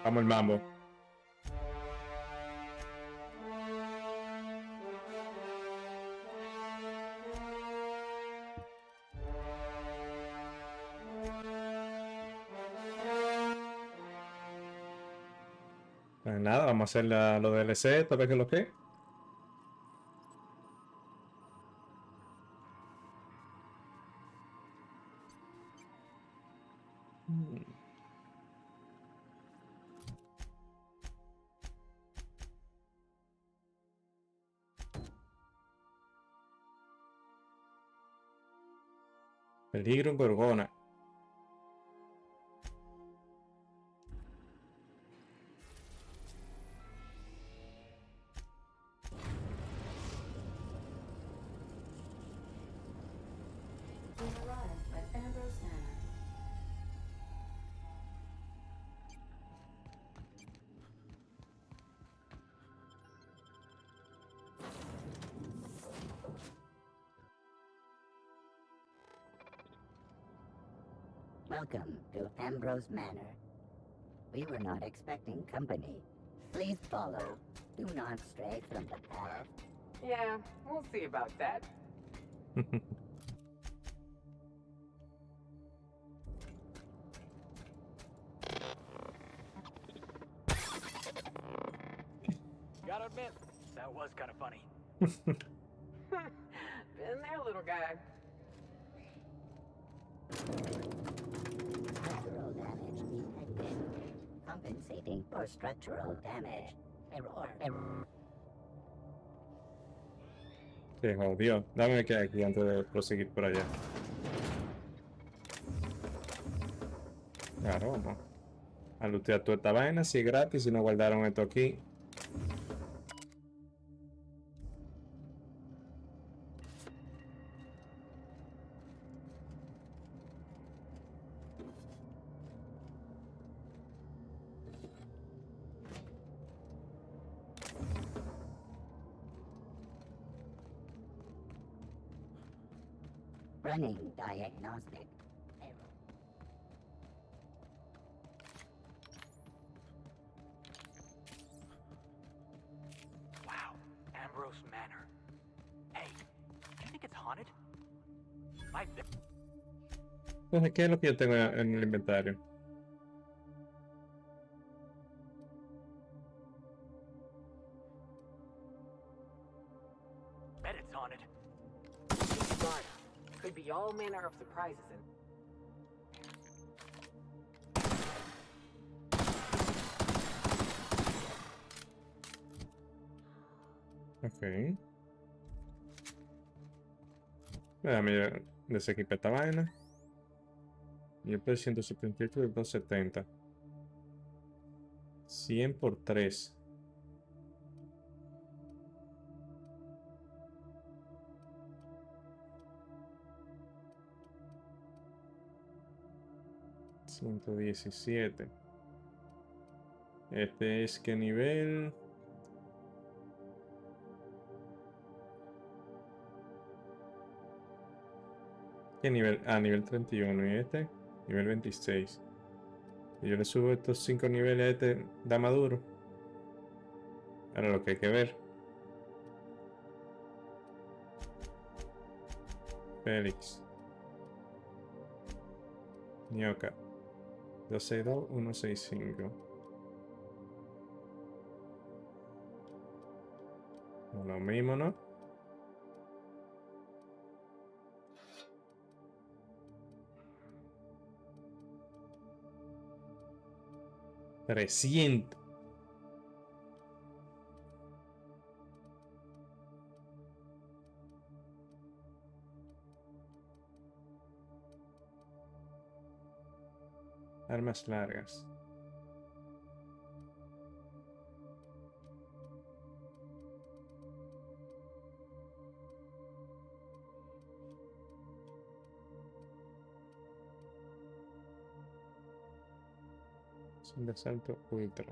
Vamos el mambo. Pues nada, vamos a hacer los DLC, tal vez que lo que. Peligro en Gorgona. Welcome to Ambrose Manor. We were not expecting company. Please follow. Do not stray from the path. Yeah, we'll see about that. Gotta admit, that was kind of funny. Been there, little guy. Structural damage detected. Compensating for structural damage. Error. Se jodió. Dame que aquí antes de proseguir por allá. Claro, vamos a lootear toda esta vaina. Si es gratis, si no guardaron esto aquí. Running diagnostic. Error. Wow, Ambrose Manor. Hey, do you think it's haunted? Entonces, ¿qué es lo que yo tengo en el inventario? Bet it's haunted. Smart. Could be all manner of surprises in. Ok. Déjame desequipar esta vaina. Y el precio 178 de 270. 100 por 3. $117. Este es ¿qué nivel? ¿Qué nivel? Ah, nivel 31. Y este, nivel 26. Y yo le subo estos 5 niveles a este, da maduro. Ahora lo que hay que ver. Félix. Ñoca. 262, 165. Lo mismo, ¿no? $300. Armas largas. Son de asalto ultra.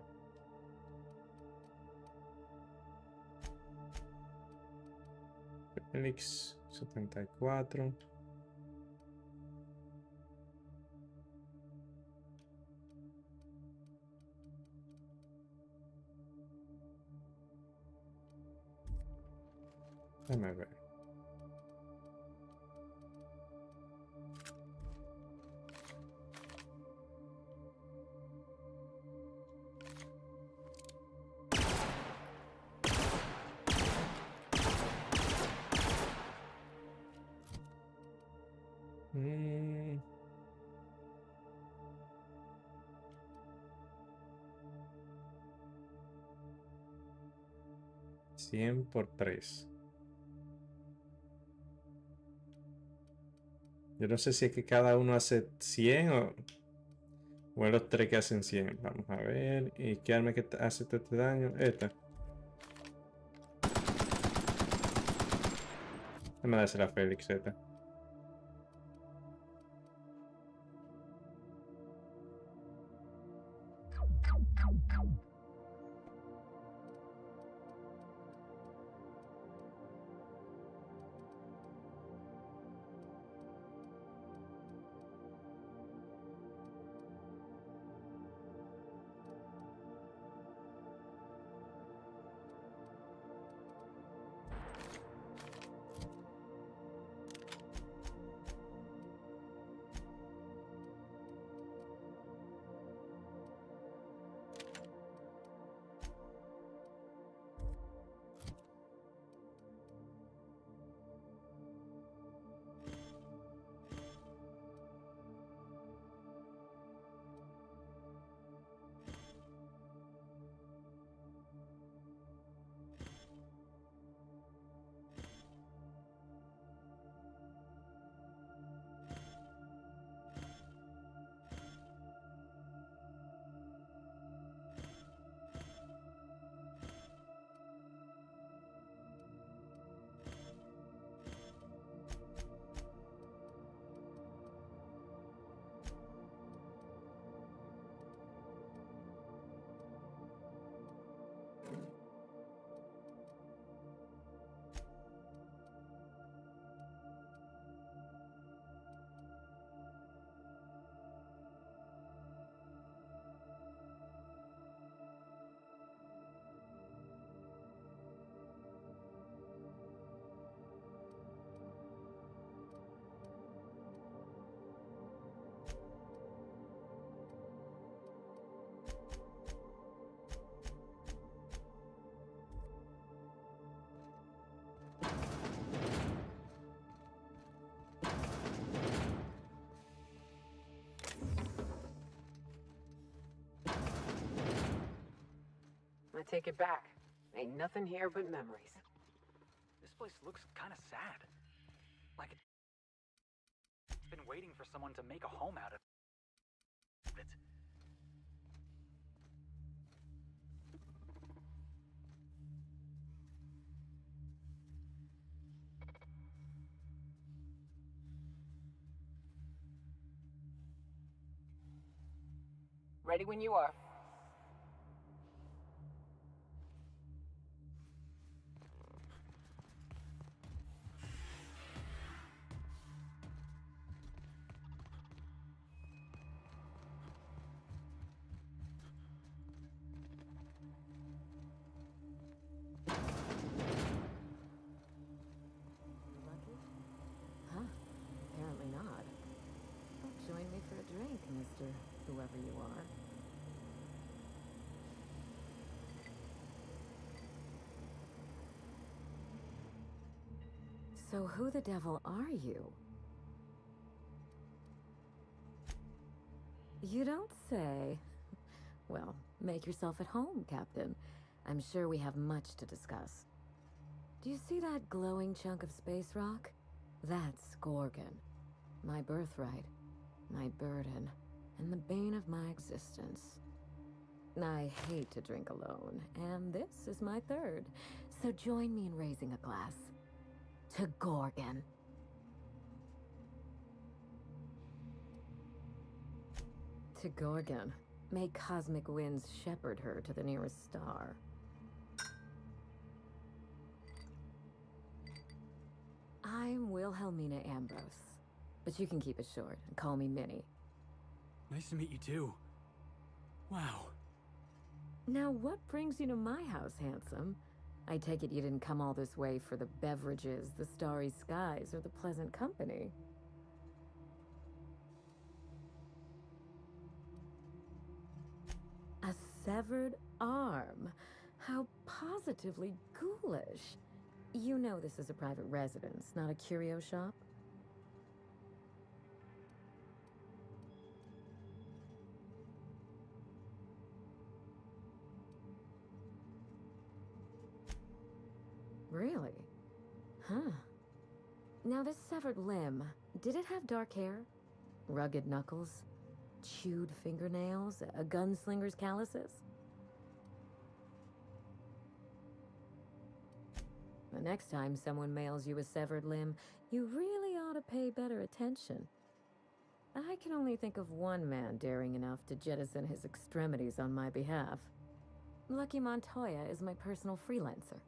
Félix 74. Déjame ver. Mm. 100 por 3. Yo no sé si es que cada uno hace 100 o es los 3 que hacen 100. Vamos a ver. ¿Y qué arma que hace este daño? Esta. Déjame dársela a Félix esta. I take it back. Ain't nothing here but memories. This place looks kind of sad. Like it's been waiting for someone to make a home out of it. Ready when you are. Lucky? Huh? Apparently not. Well, join me for a drink, Mr. Whoever you are. So who the devil are you? You don't say. Well, make yourself at home, Captain. I'm sure we have much to discuss. Do you see that glowing chunk of space rock? That's Gorgon. My birthright, my burden, and the bane of my existence. I hate to drink alone, and this is my third. So join me in raising a glass. To Gorgon. To Gorgon. May cosmic winds shepherd her to the nearest star. I'm Wilhelmina Ambrose, but you can keep it short and call me Minnie. Nice to meet you too. Wow. Now, what brings you to my house, handsome? I take it you didn't come all this way for the beverages, the starry skies, or the pleasant company. A severed arm. How positively ghoulish. You know this is a private residence, not a curio shop? Really? Huh. Now this severed limb, did it have dark hair? Rugged knuckles? Chewed fingernails? A gunslinger's calluses? The next time someone mails you a severed limb, you really ought to pay better attention. I can only think of one man daring enough to jettison his extremities on my behalf. Lucky Montoya is my personal freelancer.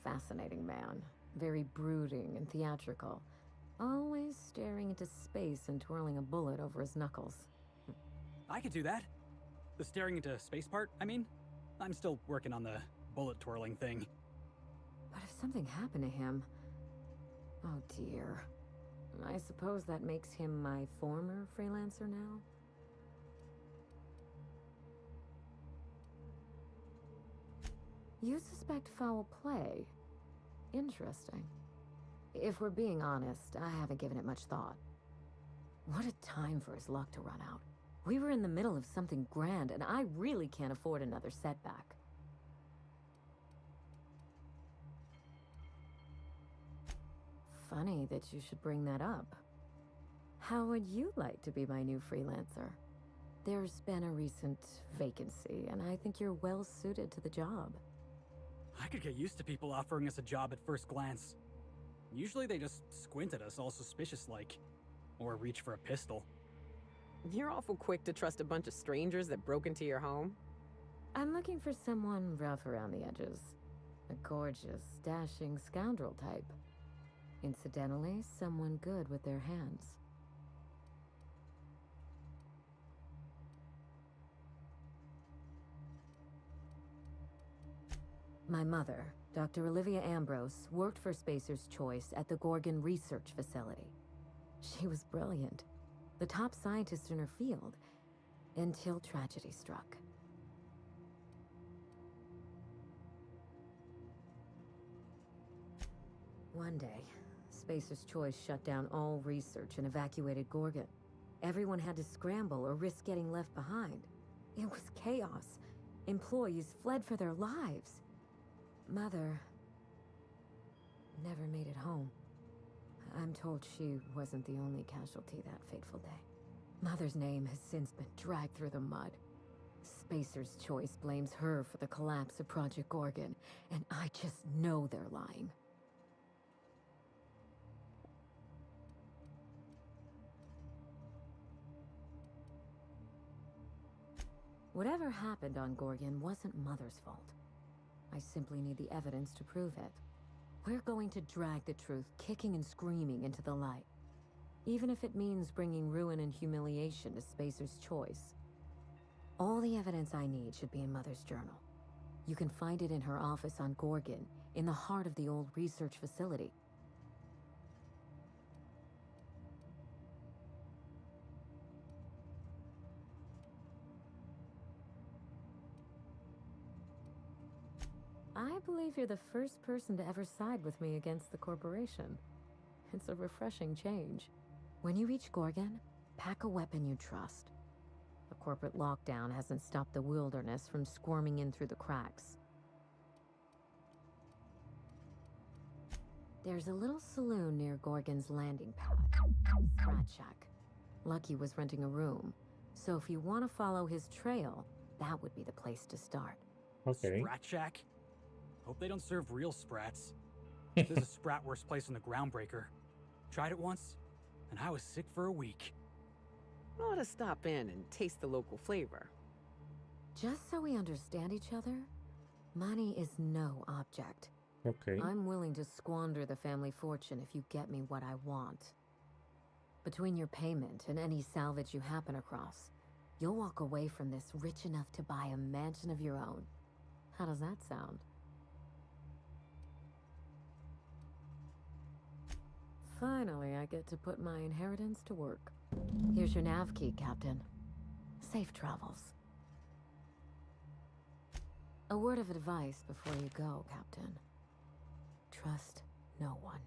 Fascinating man, very brooding and theatrical, always staring into space and twirling a bullet over his knuckles. I could do that. The staring into space part, I mean. I'm still working on the bullet twirling thing. But if something happened to him... Oh dear. I suppose that makes him my former freelancer now? You suspect foul play? Interesting. If we're being honest, I haven't given it much thought. What a time for his luck to run out. We were in the middle of something grand, and I really can't afford another setback. Funny that you should bring that up. How would you like to be my new freelancer? There's been a recent vacancy, and I think you're well suited to the job. I could get used to people offering us a job at first glance. Usually they just squint at us all suspicious-like. Or reach for a pistol. You're awful quick to trust a bunch of strangers that broke into your home. I'm looking for someone rough around the edges. A gorgeous, dashing scoundrel type. Incidentally, someone good with their hands. My mother, Dr. Olivia Ambrose, worked for Spacer's Choice at the Gorgon Research Facility. She was brilliant, the top scientist in her field, until tragedy struck. One day, Spacer's Choice shut down all research and evacuated Gorgon. Everyone had to scramble or risk getting left behind. It was chaos. Employees fled for their lives. Mother never made it home. I'm told she wasn't the only casualty that fateful day. Mother's name has since been dragged through the mud. Spacer's Choice blames her for the collapse of Project Gorgon, and I just know they're lying. Whatever happened on Gorgon wasn't Mother's fault. I simply need the evidence to prove it. We're going to drag the truth kicking and screaming into the light. Even if it means bringing ruin and humiliation to Spacer's Choice. All the evidence I need should be in Mother's journal. You can find it in her office on Gorgon, in the heart of the old research facility. I believe you're the first person to ever side with me against the corporation. It's a refreshing change. When you reach Gorgon, pack a weapon you trust. The corporate lockdown hasn't stopped the wilderness from squirming in through the cracks. There's a little saloon near Gorgon's landing pad, Sprat Shack. Lucky was renting a room, so if you want to follow his trail, that would be the place to start. Okay. Sprat Shack? Hope they don't serve real sprats. There's a sprat worst place in the Groundbreaker. Tried it once, and I was sick for a week. Ought to stop in and taste the local flavor. Just so we understand each other, money is no object. Okay. I'm willing to squander the family fortune if you get me what I want. Between your payment and any salvage you happen across, you'll walk away from this rich enough to buy a mansion of your own. How does that sound? Finally, I get to put my inheritance to work. Here's your nav key, Captain. Safe travels. A word of advice before you go, Captain. Trust no one.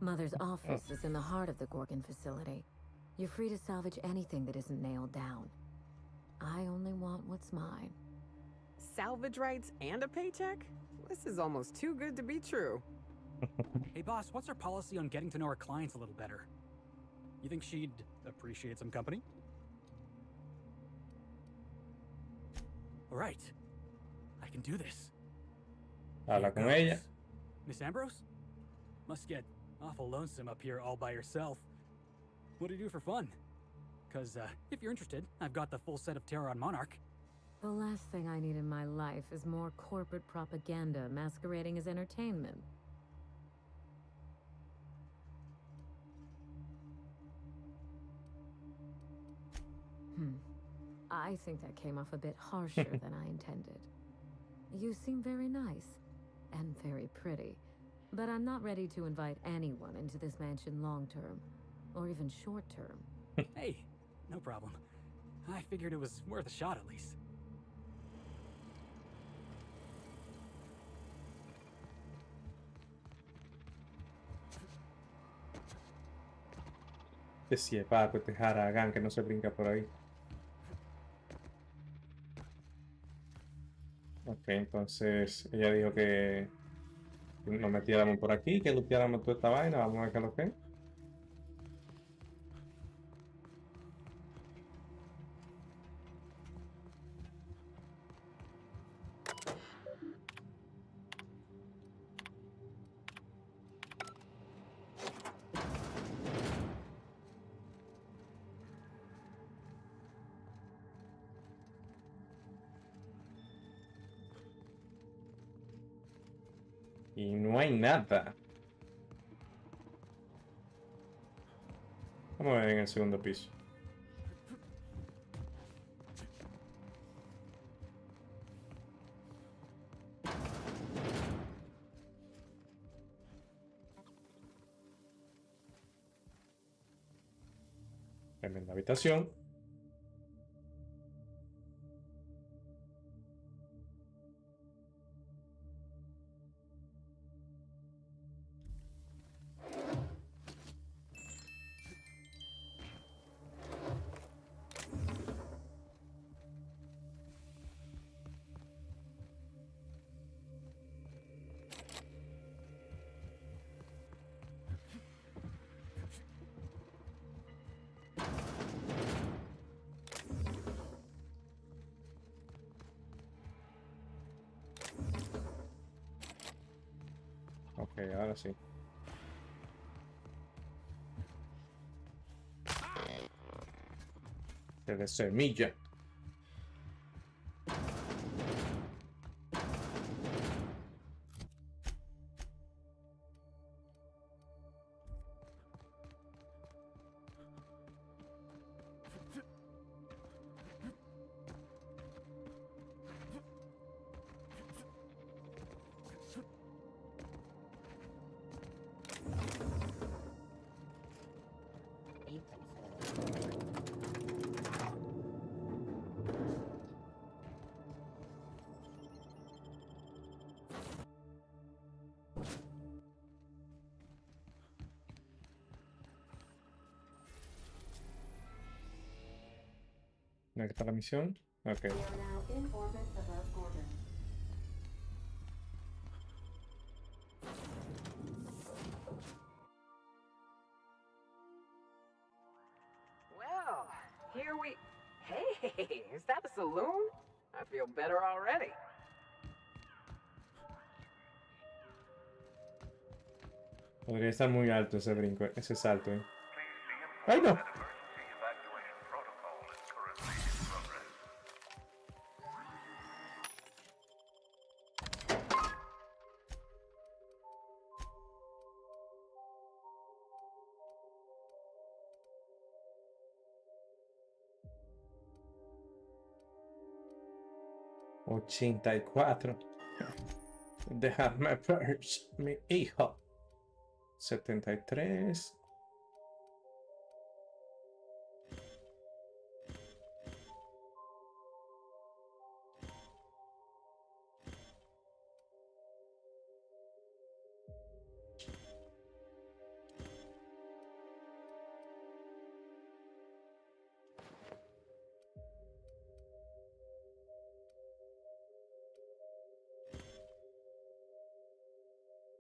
Mother's office is in the heart of the Gorgon facility. You're free to salvage anything that isn't nailed down. I only want what's mine. Salvage rights and a paycheck? This is almost too good to be true. Hey boss, what's our policy on getting to know our clients a little better? You think she'd appreciate some company? Alright. I can do this. Habla con ella. Miss Ambrose? Must get awful lonesome up here all by yourself. What do you do for fun? Cause, if you're interested, I've got the full set of Terror on Monarch. The last thing I need in my life is more corporate propaganda masquerading as entertainment. I think that came off a bit harsher than I intended. You seem very nice, and very pretty, but I'm not ready to invite anyone into this mansion long-term, or even short-term. Hey, no problem. I figured it was worth a shot at least. Que si es Paco, este Haragán que no se brinca por ahí. Ok, entonces ella dijo que nos metiéramos por aquí, que luteáramos toda esta vaina. Vamos a ver qué es lo que es. Y no hay nada. Vamos a ver en el segundo piso. Tremenda habitación. Ok, ahora sí. De semilla. ¿Dónde está la misión? Ok. Well, here we... Hey, is that a saloon? I feel better already. Podría estar muy alto ese brinco, ese salto, ¿eh? ¡Ay, no! $84. Déjame purse, mi hijo. 73.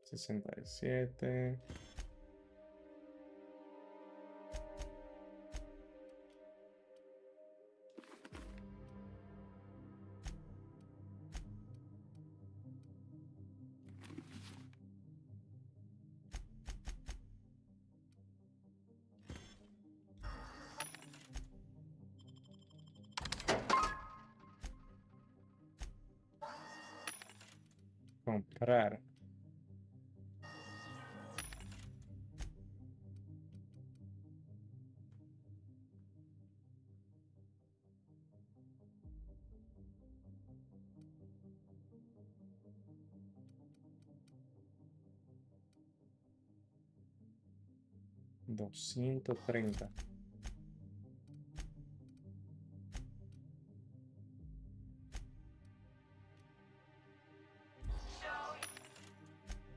$67. Comprar. $230.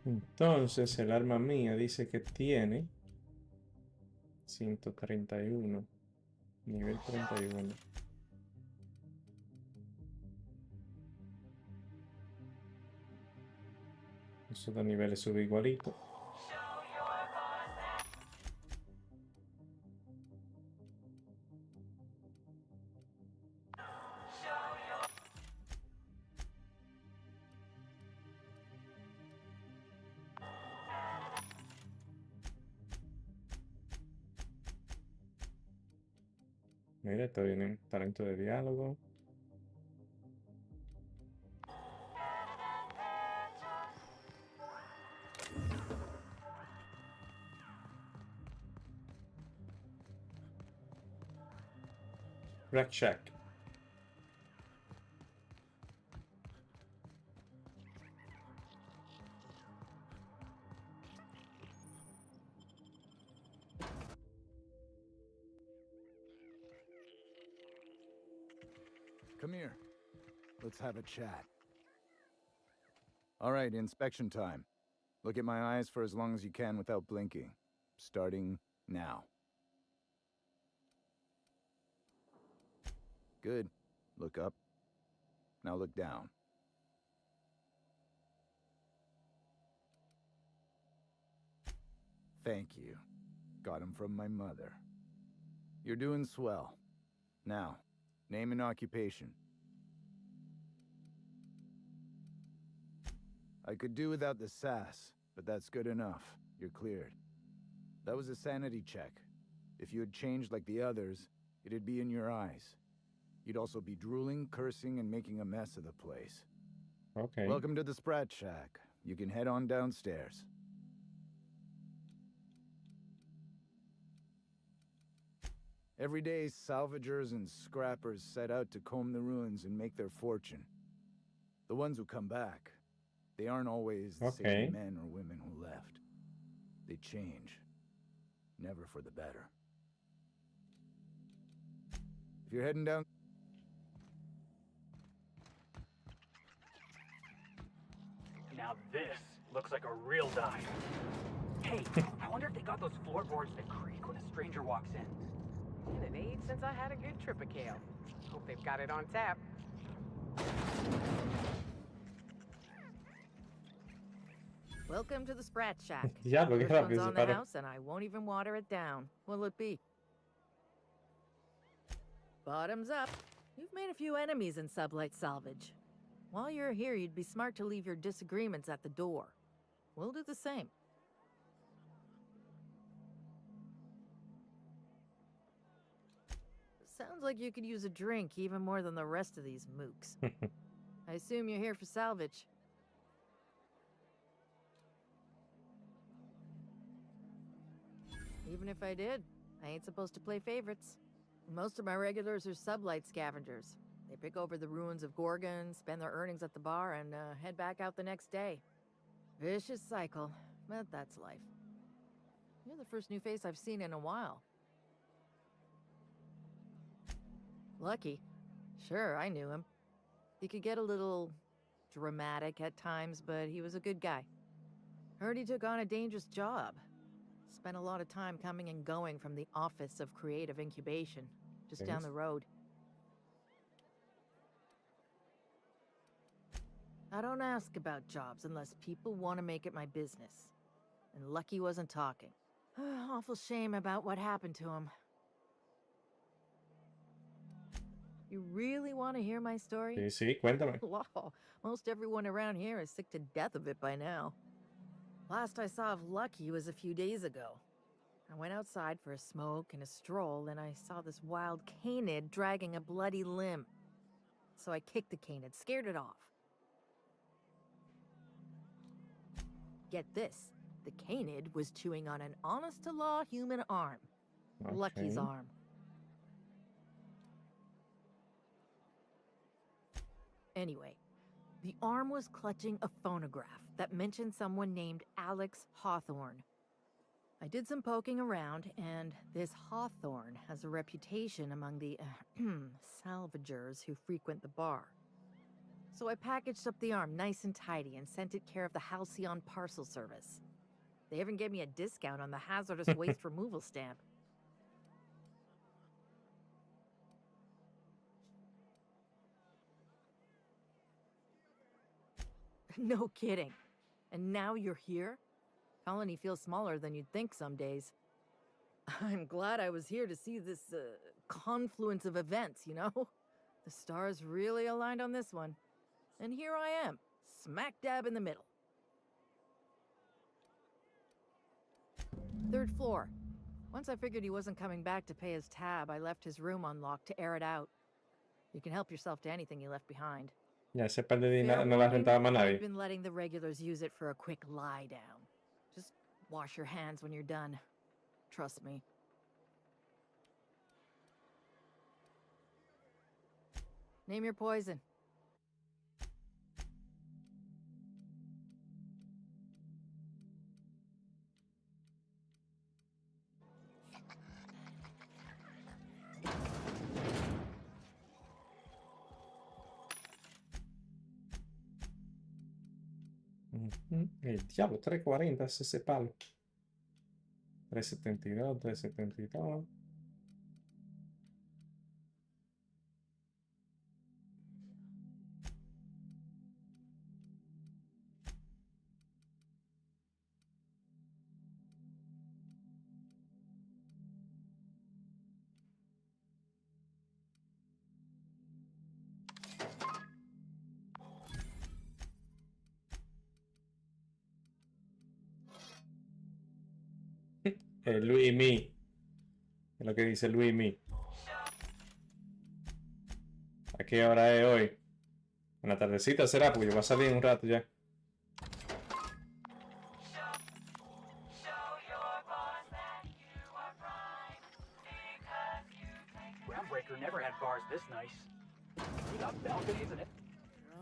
Entonces el arma mía dice que tiene 131. Nivel 31. Esos dos niveles suben igualito. Mira, esto viene talento de diálogo. Rack Shack. Come here. Let's have a chat. All right, inspection time. Look at my eyes for as long as you can without blinking. Starting now. Good. Look up. Now look down. Thank you. Got him from my mother. You're doing swell. Now, name and occupation. I could do without the sass, but that's good enough. You're cleared. That was a sanity check. If you had changed like the others, it'd be in your eyes. You'd also be drooling, cursing, and making a mess of the place. Okay. Welcome to the Sprat Shack. You can head on downstairs. Every day, salvagers and scrappers set out to comb the ruins and make their fortune. The ones who come back, they aren't always the same men or women who left. They change. Never for the better. If you're heading down... Now this looks like a real dive. Hey, I wonder if they got those floorboards that creak when a stranger walks in. Been an age since I had a good trip of kale. Hope they've got it on tap. Welcome to the Sprat Shack. Diablo, qué First one's rápido se on the paró. house, and I won't even water it down. What'll it be? Bottoms up. You've made a few enemies in sublight salvage. While you're here, you'd be smart to leave your disagreements at the door. We'll do the same. Sounds like you could use a drink even more than the rest of these mooks. I assume you're here for salvage. Even if I did, I ain't supposed to play favorites. Most of my regulars are sublight scavengers. They pick over the ruins of Gorgon, spend their earnings at the bar, and head back out the next day. Vicious cycle, but that's life. You're the first new face I've seen in a while. Lucky. Sure, I knew him. He could get a little dramatic at times, but he was a good guy. Heard he took on a dangerous job. Spent a lot of time coming and going from the Office of Creative Incubation, just down the road. I don't ask about jobs unless people want to make it my business. And Lucky wasn't talking. Awful shame about what happened to him. You really want to hear my story? Sí, sí, cuéntame. Wow, most everyone around here is sick to death of it by now. Last I saw of Lucky was a few days ago. I went outside for a smoke and a stroll, and I saw this wild canid dragging a bloody limb. So I kicked the canid, scared it off. Get this, the canid was chewing on an honest-to-law human arm. Okay. Lucky's arm. Anyway, the arm was clutching a phonograph that mentioned someone named Alex Hawthorne. I did some poking around, and this Hawthorne has a reputation among the salvagers who frequent the bar. So I packaged up the arm nice and tidy and sent it care of the Halcyon Parcel Service. They even gave me a discount on the hazardous waste removal stamp. No kidding. And now you're here? Colony feels smaller than you'd think some days. I'm glad I was here to see this confluence of events, you know? The stars really aligned on this one. And here I am, smack dab in the middle. 3rd floor. Once I figured he wasn't coming back to pay his tab, I left his room unlocked to air it out. You can help yourself to anything you left behind. Ya ese par de dinero no la rentaba más I've nadie. been letting the regulars use it for a quick lie down. Just wash your hands when you're done. Trust me. Name your poison. El diablo, 340 es ese palo. 372, 372. Luis Mi. Es lo que dice Luis Mi. ¿A qué hora es hoy? En la tardecita será, porque yo voy a salir en un rato ya. Groundbreaker never had bars this nice. You got balconies in it.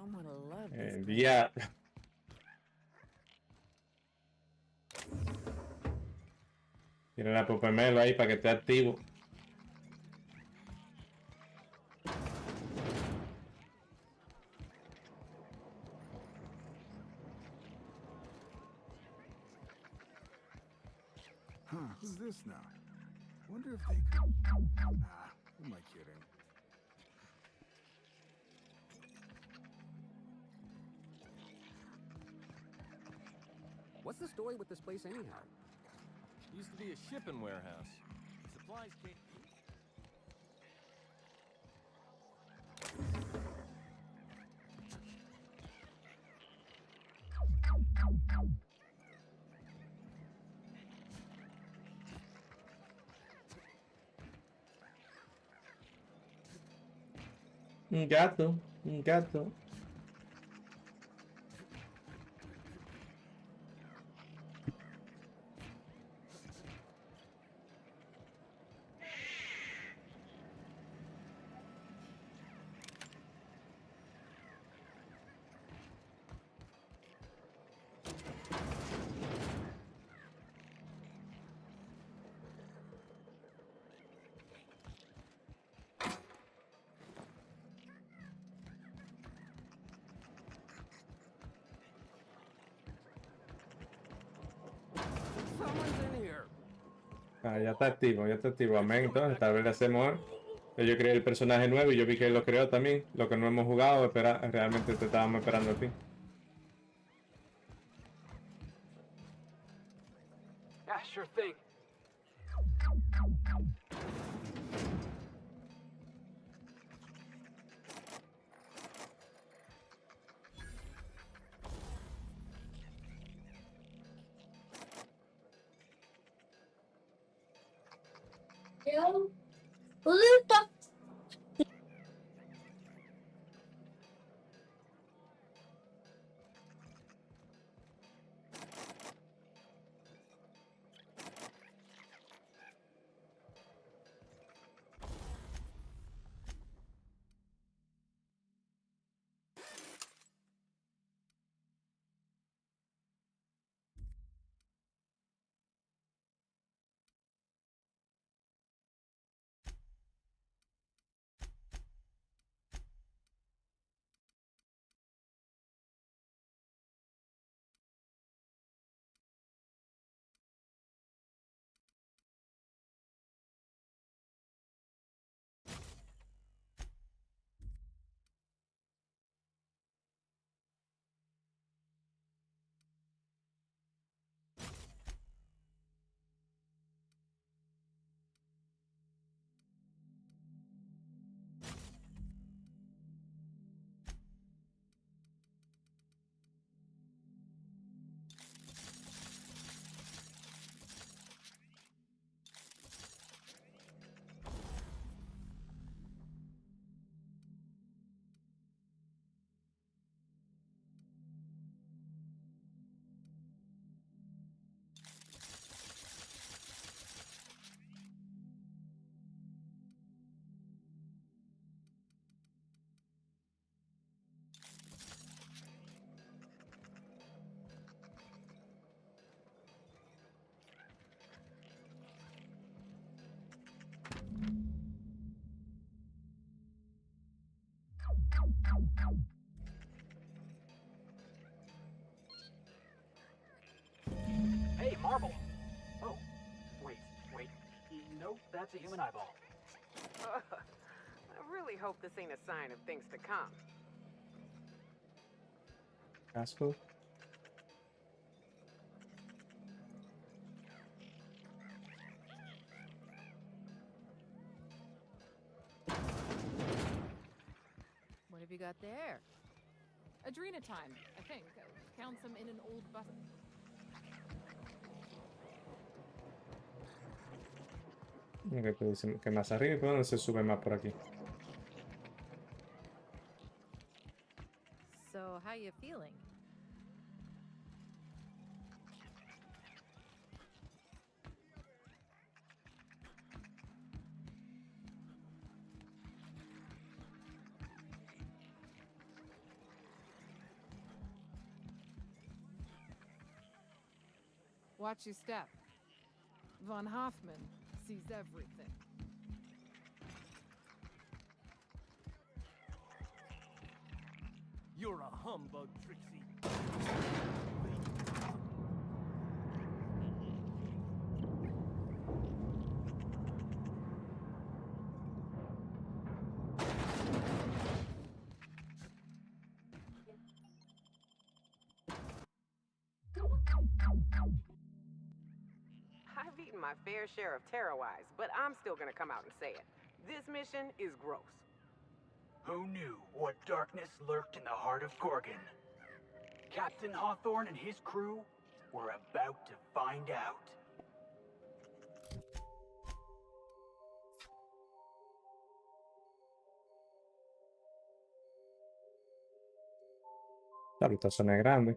I'm gonna love this. El día. Tiene la popemelo ahí para que esté activo. Huh, who's this now? Wonder if they could... Ah, who am I kidding? What's the story with this place anyhow? Used to be a shipping warehouse. Supplies came... Un gato, un gato. Ah, ya está activo, ya está activo. Amén, entonces tal vez le hacemos... Yo creé el personaje nuevo y yo vi que él lo creó también. Lo que no hemos jugado, realmente te estábamos esperando a ti. Yeah, sure thing. Hey, marble. Oh, wait. Nope, that's a human eyeball. I really hope this ain't a sign of things to come. Casco. What have you got there? Adrena time, I think. Found some in an old bus. Ok, pues dice que más arriba y por donde se sube más por aquí. So, how you feeling? Watch your step. Von Hoffman sees everything. You're a humbug, Trixie. I've eaten my fair share of Terror-wise, but I'm still gonna come out and say it. This mission is gross. Who knew what darkness lurked in the heart of Gorgon? Captain Hawthorne and his crew were about to find out. La habitación es grande.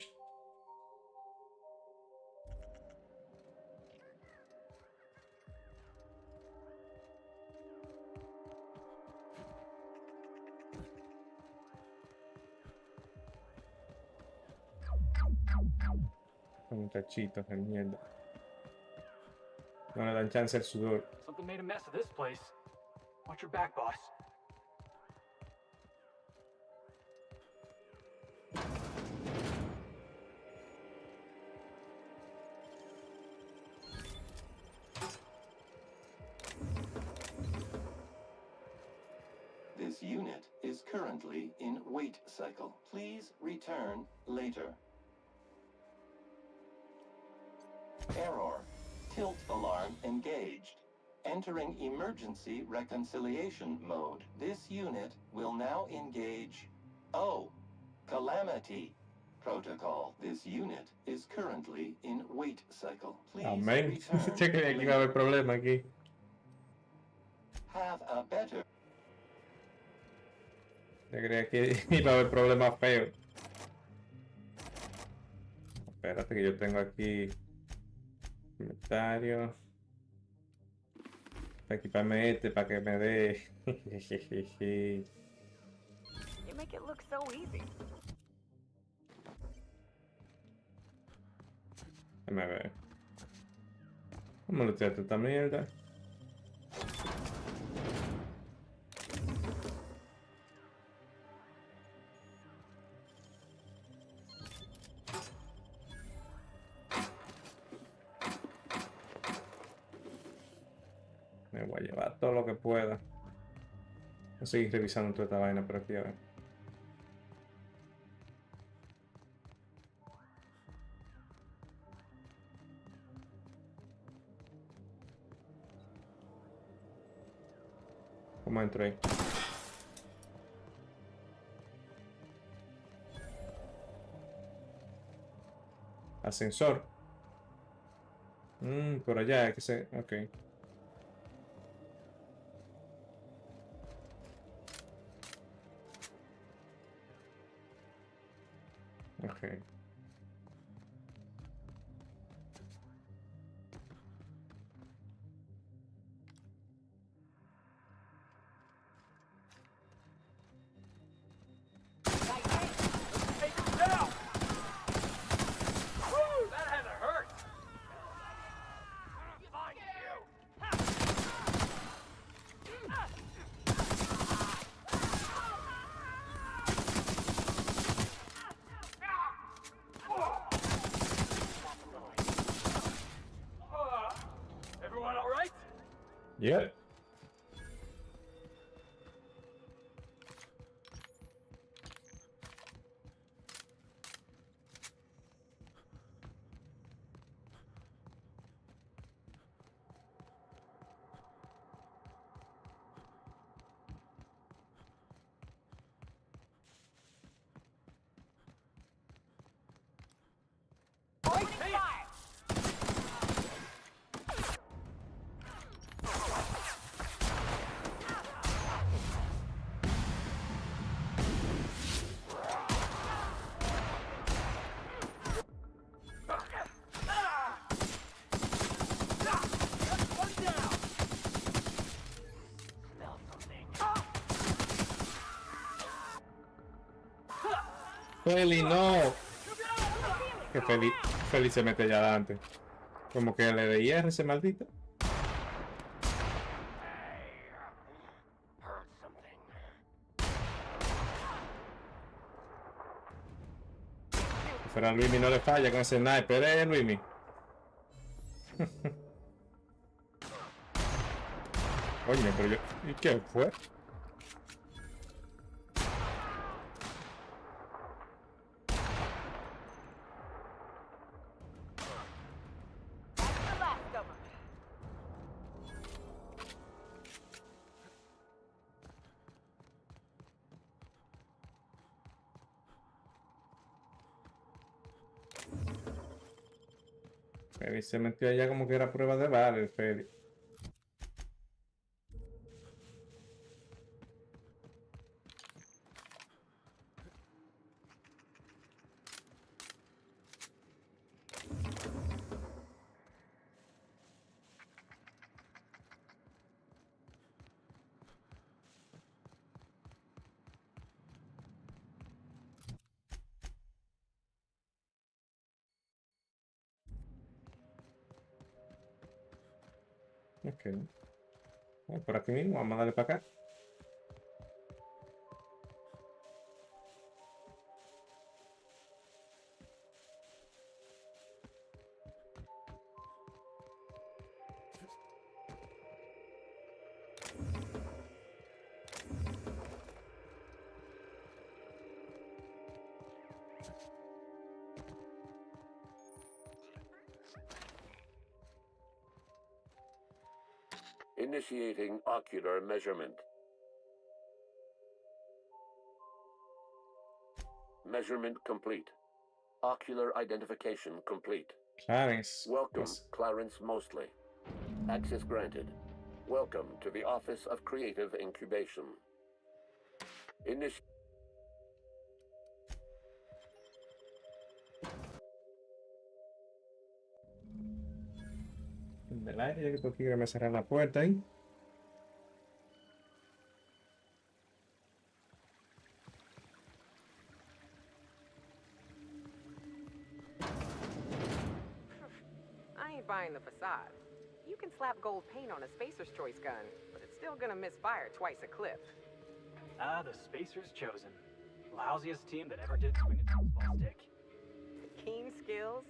Con muchachitos de mierda. No le dan chance al sudor. Something made a mess of this place. Watch your back, boss. currently in wait cycle. Please return later. Error. Tilt alarm engaged. Entering emergency reconciliation mode. This unit will now engage Calamity Protocol. This unit is currently in wait cycle. Please Amén. return Yo creía que iba a haber problema aquí. Have a better. Yo creía que iba a haber problemas feos. Espérate que yo tengo aquí inventario. Para equiparme este, para que me dé. You make it look so easy. Déjame ver. ¿Cómo lo tiraste esta mierda? Me voy a llevar todo lo que pueda. Voy a seguir revisando toda esta vaina por aquí a ver. ¿Cómo entro ahí? Ascensor. Por allá, que se... Ok. Ok. Take him down! Woo, that had to hurt! Find you! Everyone all right? Yep. Feli, no. Que Feli se mete allá adelante. Como que le de IR ese maldito. Pero a Luimi no le falla con ese sniper, Luimi. Coño, pero yo... ¿Y qué fue? Feli se metió allá como que era prueba de bala el Feli. Ok. Por aquí mismo, vamos a darle para acá. Initiating ocular measurement. Measurement complete. Ocular identification complete. Clarence. Welcome, Pues, Clarence Mostly. Access granted. Welcome to the Office of Creative Incubation. del aire, ya que tú quieres me cerrar la puerta ahí. I ain't buying the facade. You can slap gold paint on a Spacer's Choice gun, but it's still gonna misfire twice a clip. Ah, the Spacer's chosen. Lousiest team that ever did swing a baseball stick. Keen skills?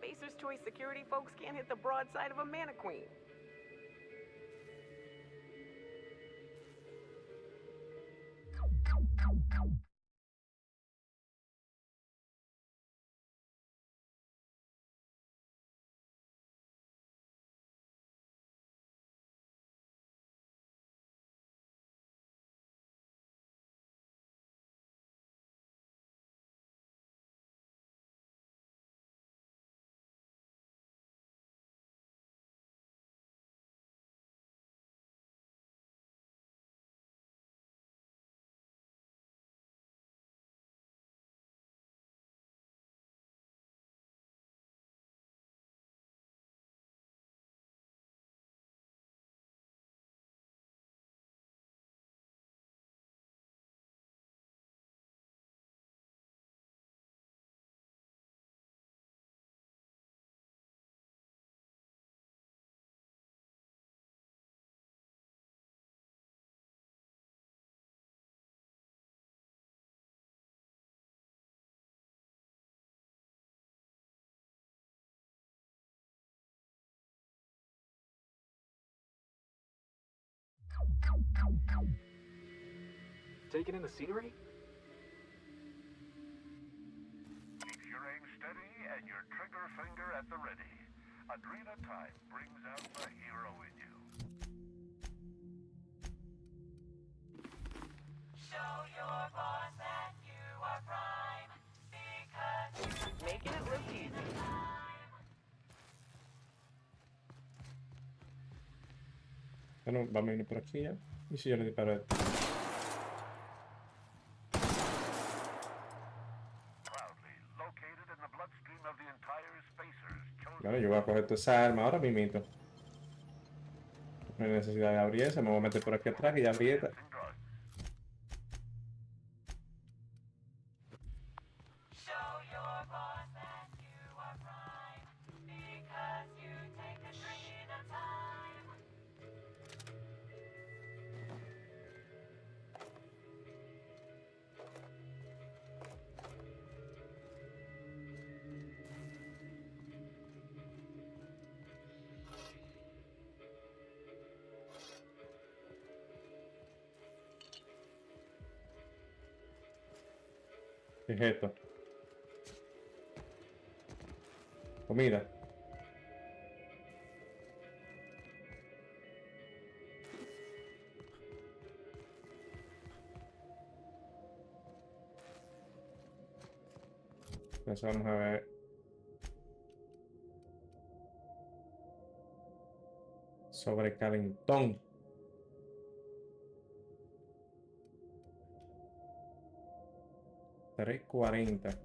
Spacer's Choice security folks can't hit the broadside of a mannequin. Taking in the scenery? Keep your aim steady and your trigger finger at the ready. Adrena time brings out the hero in you. Show your boss that you are prime, because Making it look easy. Bueno, vamos a ir por aquí ya. Y si yo le disparo a esto. Bueno, yo voy a coger toda esa arma ahora mismo. No hay necesidad de abrir esa, me voy a meter por aquí atrás y ya abrí esta. ¿Qué es esto? Comida. Entonces vamos a ver. Sobrecalentón. $3.40.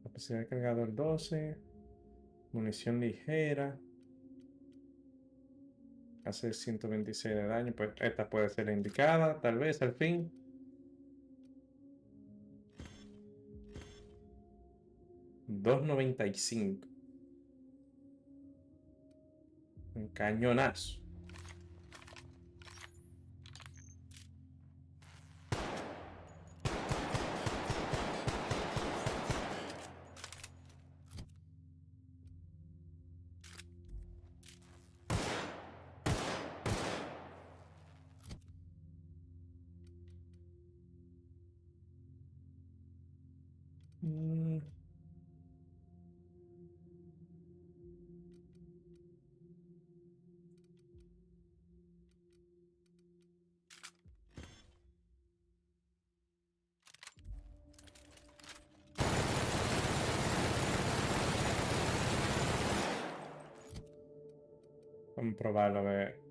Capacidad de cargador 12. Munición ligera. Hace 126 de daño. Pues esta puede ser la indicada, tal vez al fin. $2.95. Un cañonazo. Vamos a probarlo a ver.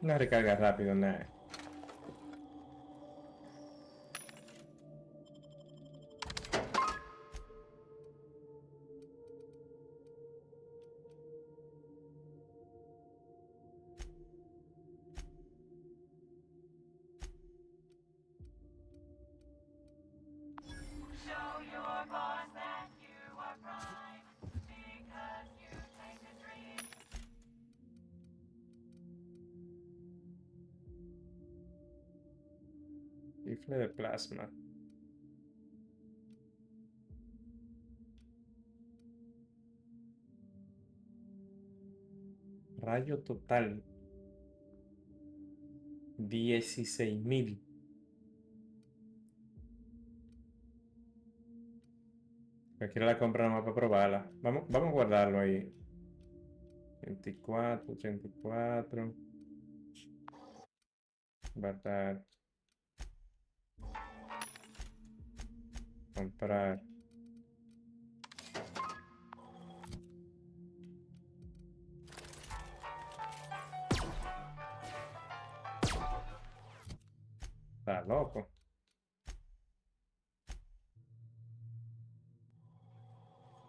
Una recarga rápido, nada. Show your boss that you are prime, because you take a dream. Rifle de plasma. Rayo total. 16.000. Cualquiera la compra nomás para probarla. Vamos a guardarlo ahí. 24, 84. Guardar. Comprar. Está loco.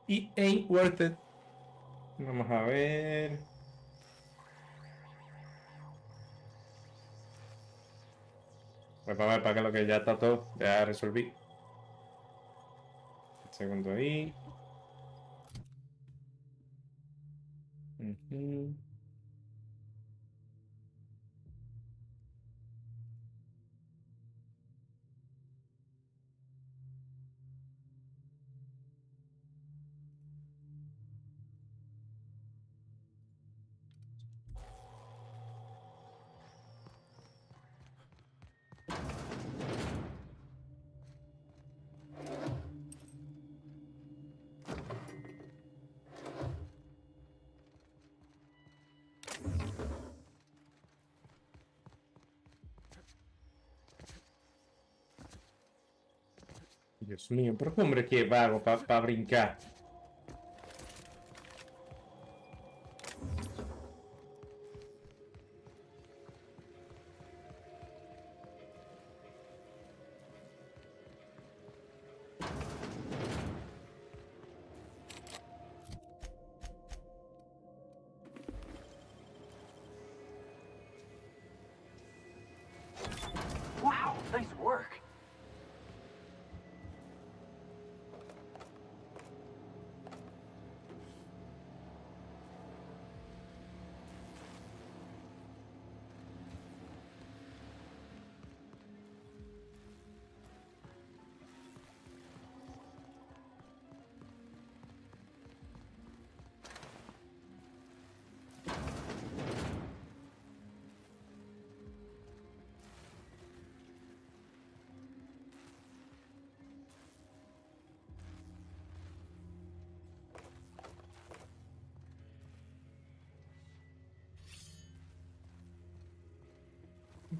It ain't worth it. Vamos a ver. Pues para ver para que lo que ya está todo. Ya resolví. Un segundo ahí. Dios mío, pero qué hombre que vago para brincar. Wow, nice work.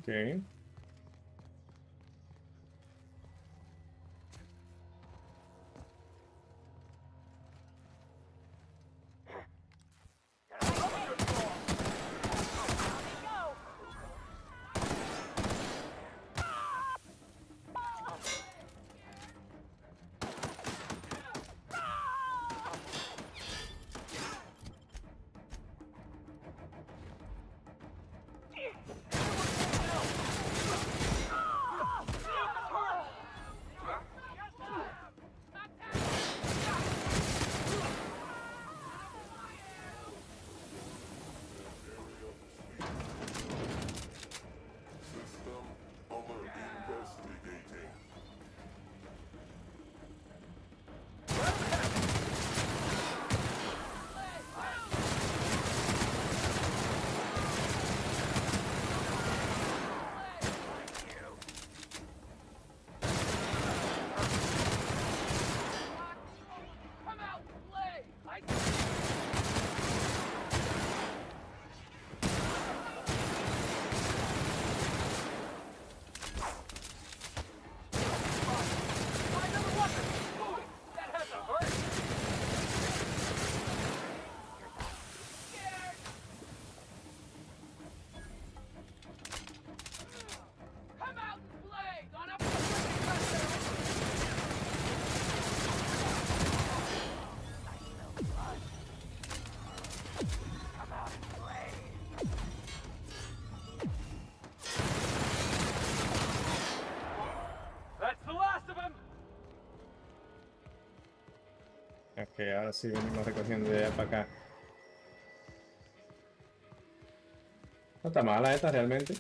Okay. Ok, ahora sí venimos recogiendo de allá para acá. No está mala esta realmente.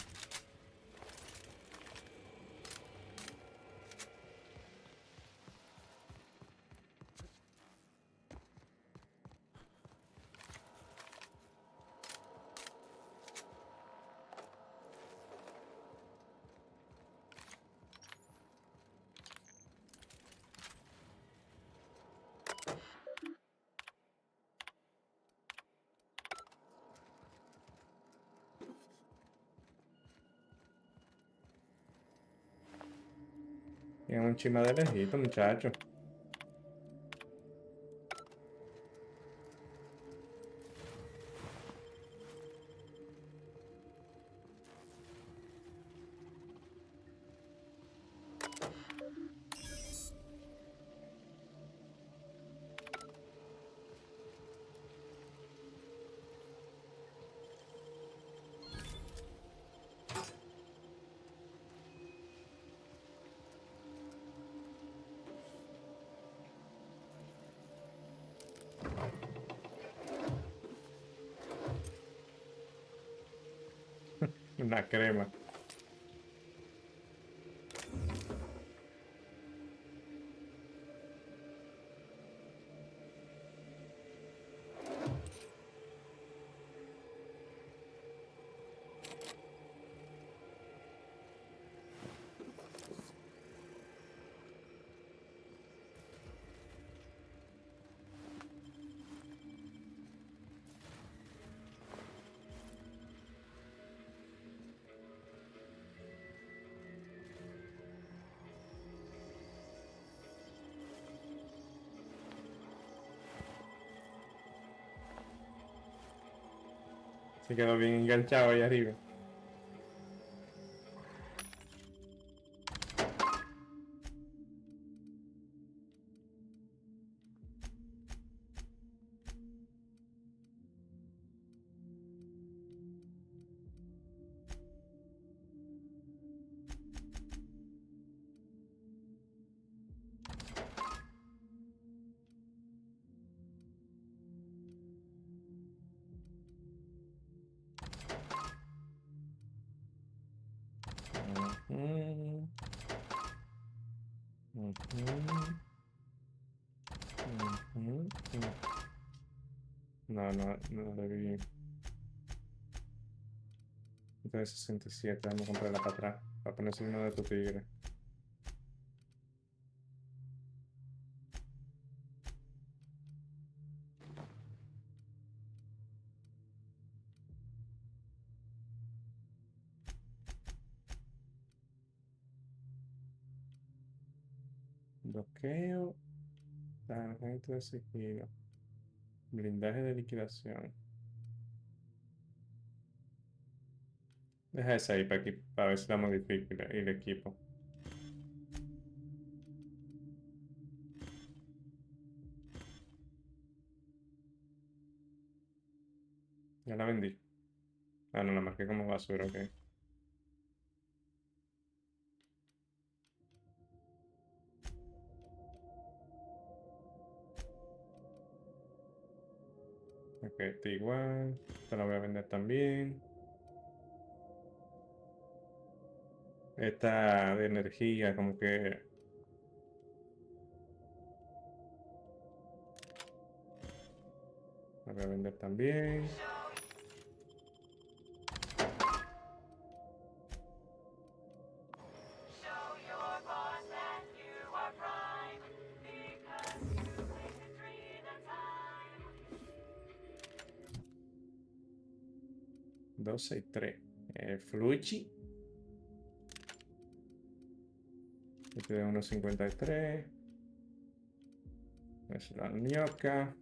Tiene un chima de lejito, muchacho. Una crema. Se quedó bien enganchado ahí arriba. Ujú. Ujú. Ujú. No lo vi bien. 67, vamos a comprarla para atrás. Para ponerse uno de tu tigre. Bloqueo. Tarjeta de sigilo. Blindaje de liquidación. Deja esa ahí para, aquí, para ver si la modifico y le equipo. Ya la vendí. Ah, no, la marqué como basura, ok. Ok, está igual. Esta la voy a vender también. Esta de energía, como que... La voy a vender también. Show your boss that you are prime, because you wasted 3 the time. 12 y 3. Fluchi. Este de 1.53. Es la ñoca.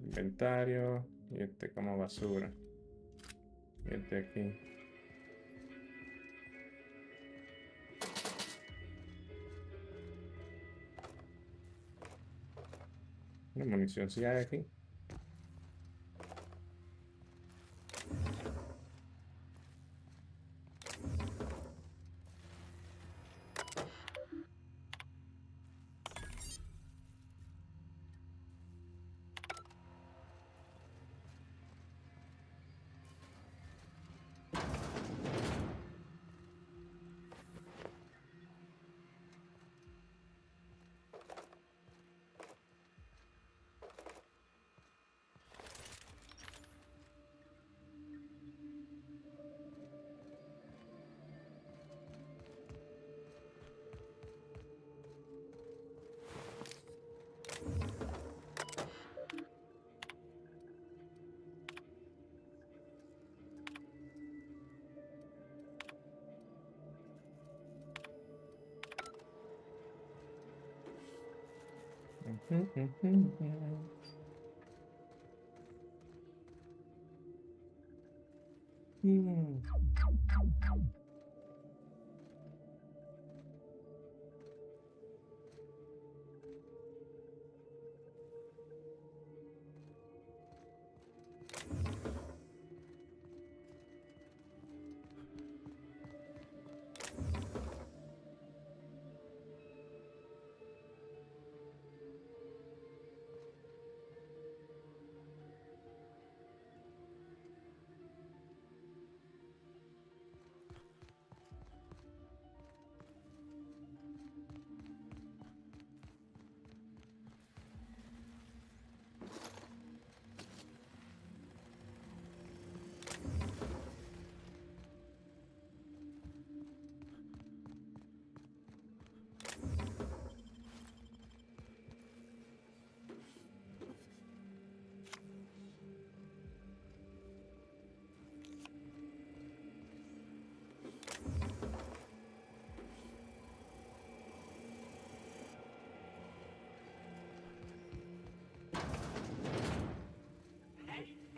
Inventario. Y este como basura. Y este aquí. Una munición si hay aquí.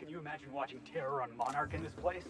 Can you imagine watching Terror on Monarch in this place?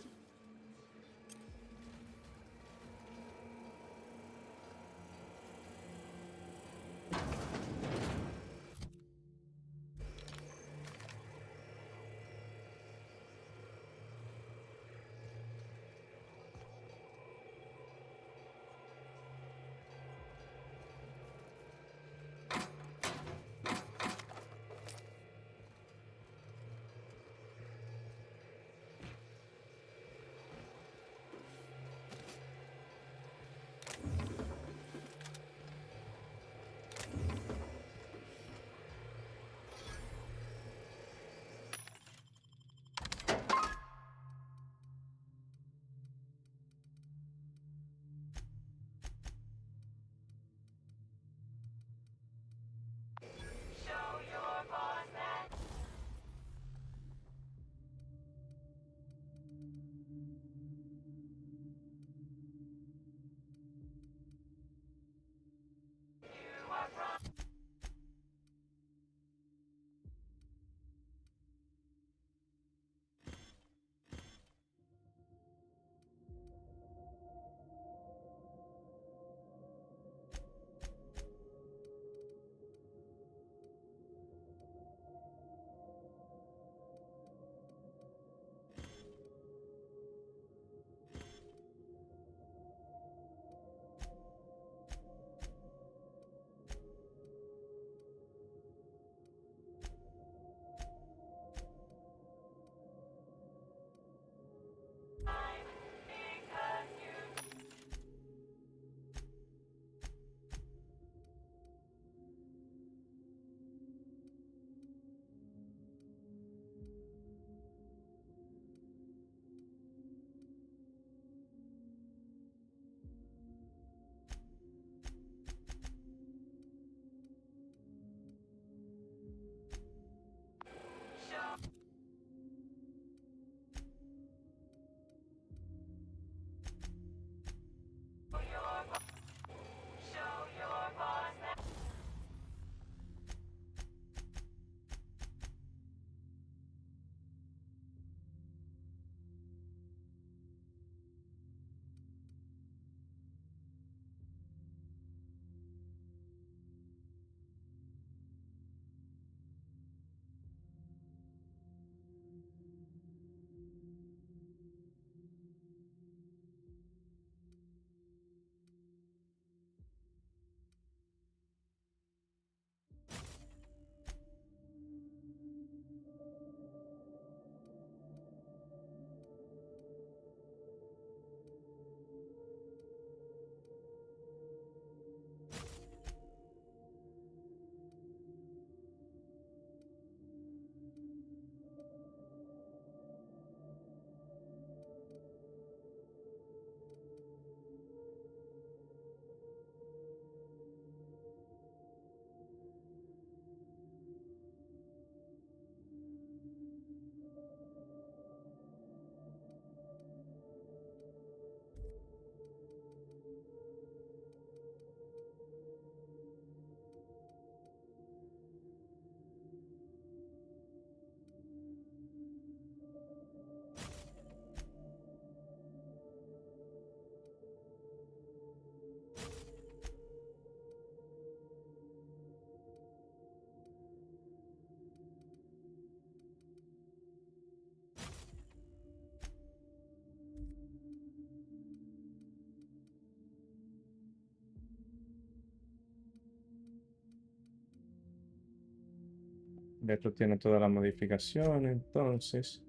Esto tiene todas las modificaciones, entonces.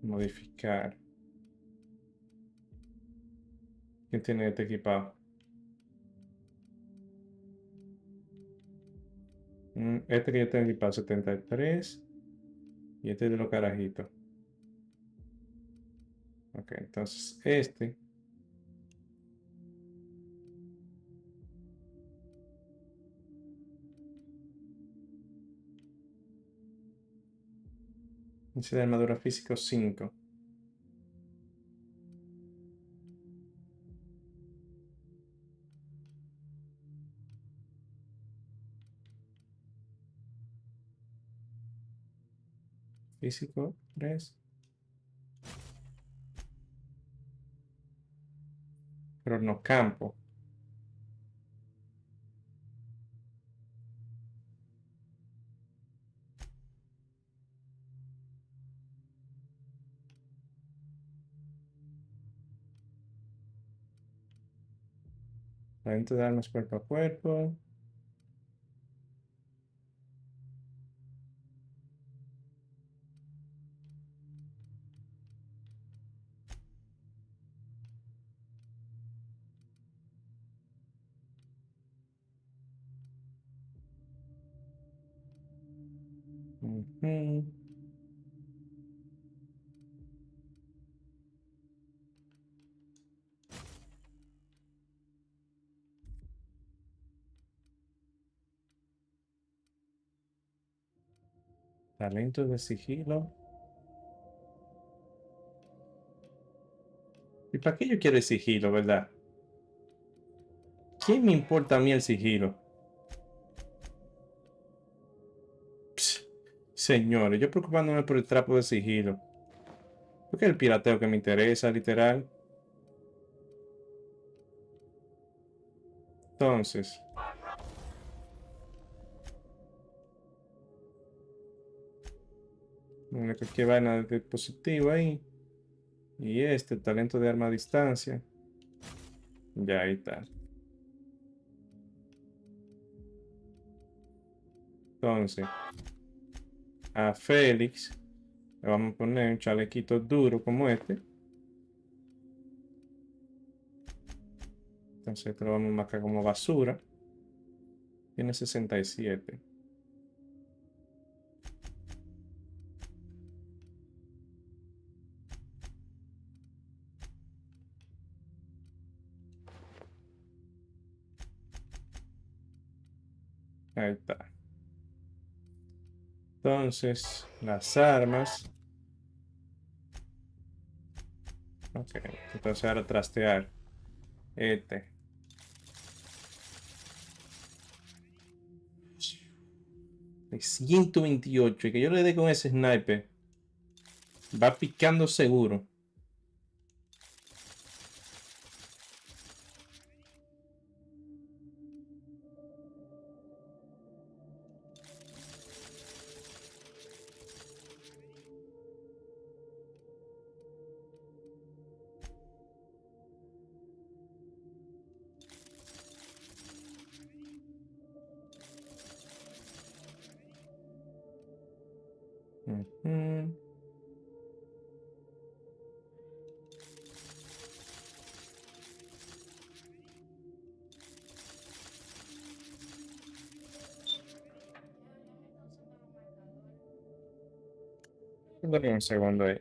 Modificar. ¿Quién tiene este equipado? Este que yo tengo equipado 73. Y este es de los carajitos. Ok, entonces este. Índice de armadura físico 5. Físico 3. Cronocampo. Talento de armas cuerpo a cuerpo. Ujú. Talento de sigilo. ¿Y para qué yo quiero el sigilo, verdad? ¿Quién me importa a mí el sigilo? Pss, señores, yo preocupándome por el trapo de sigilo. Porque es el pirateo que me interesa, literal. Entonces. Una cualquier vaina de dispositivo ahí. Y este, talento de arma a distancia. Ya ahí está. Entonces, a Félix le vamos a poner un chalequito duro como este. Entonces, esto lo vamos a marcar como basura. Tiene 67. Ahí está. Entonces, las armas. Ok, entonces ahora trastear. Este. De 128. Y que yo le dé con ese sniper. Va picando seguro. Ujú. Dame un segundo ahí.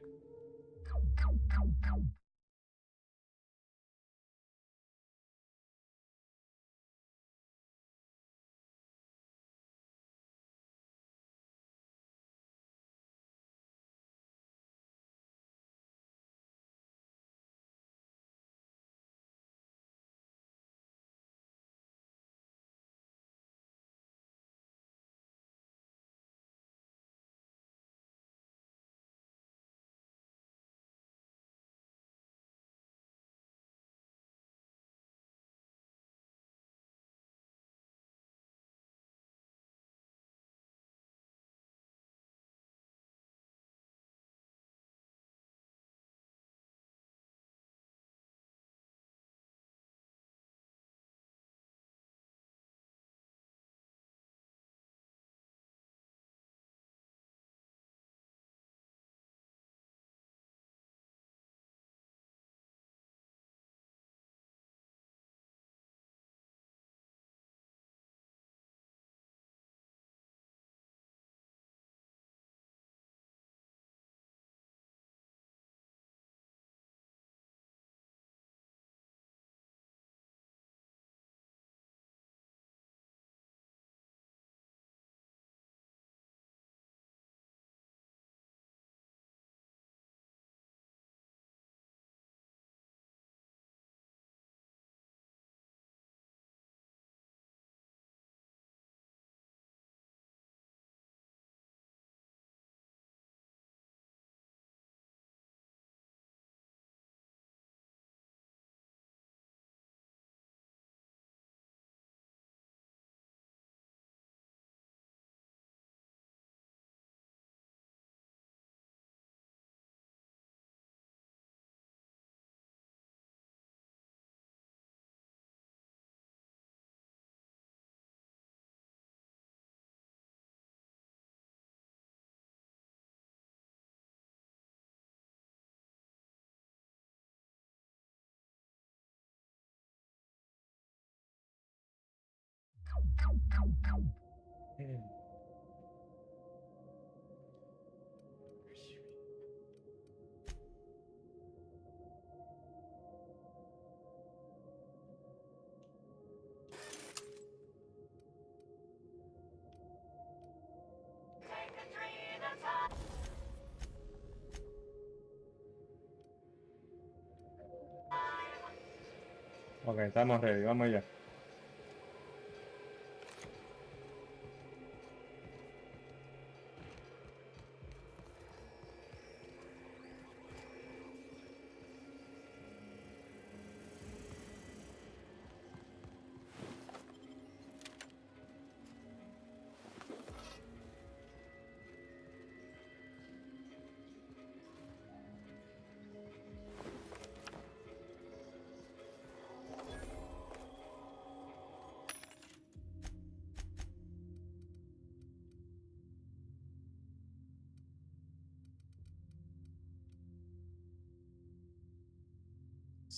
Ok, estamos ready, vamos allá.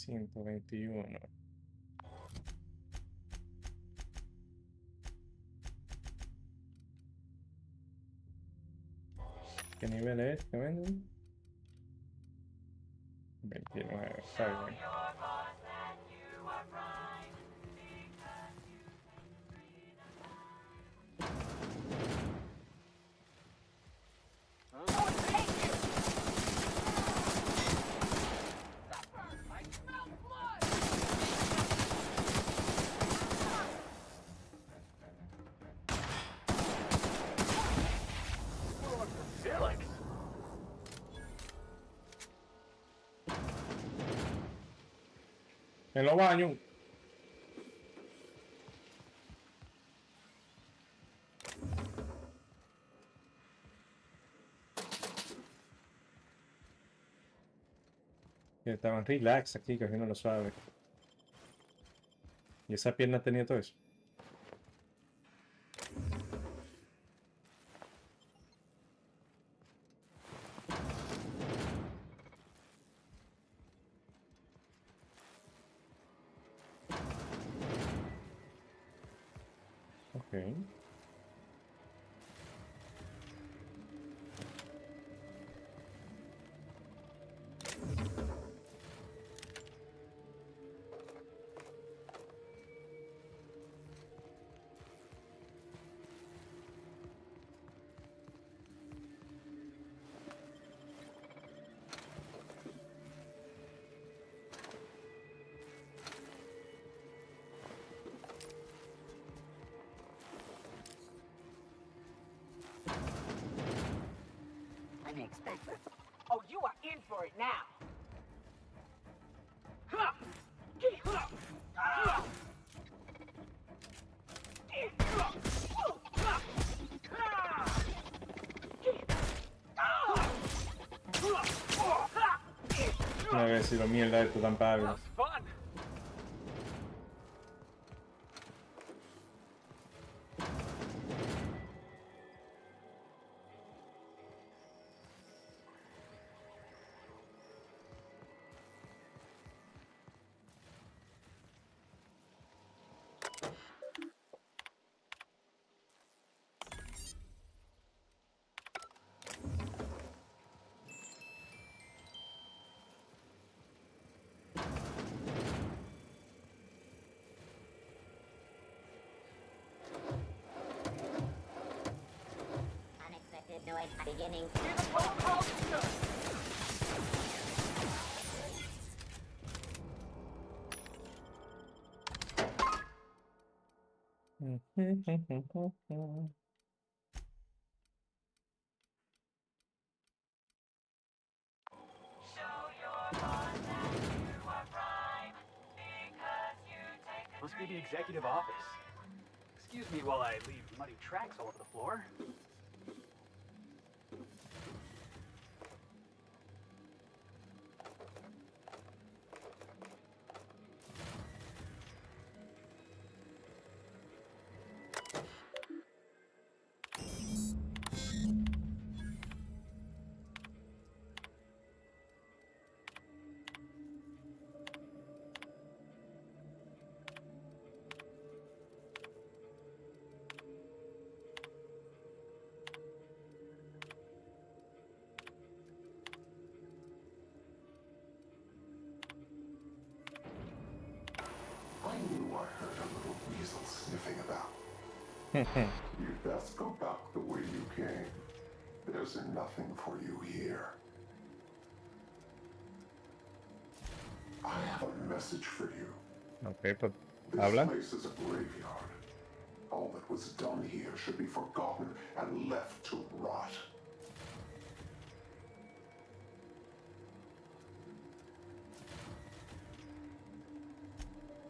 $121. ¿Qué nivel es que venden? 29, está bien. En los baños. Que estaban relax aquí, que no lo sabe. Y esa pierna tenía todo eso. Ok. Unexpected. Oh, you are in for it now. A ver si lo mierda esto tan pago. Unexpected noise beginning. Must be the executive office. Excuse me while I leave muddy tracks all over the floor. You'd best go back the way you came. There's nothing for you here. I have a message for you. Ok, pues This habla. place is a graveyard. All that was done here should be forgotten and left to rot.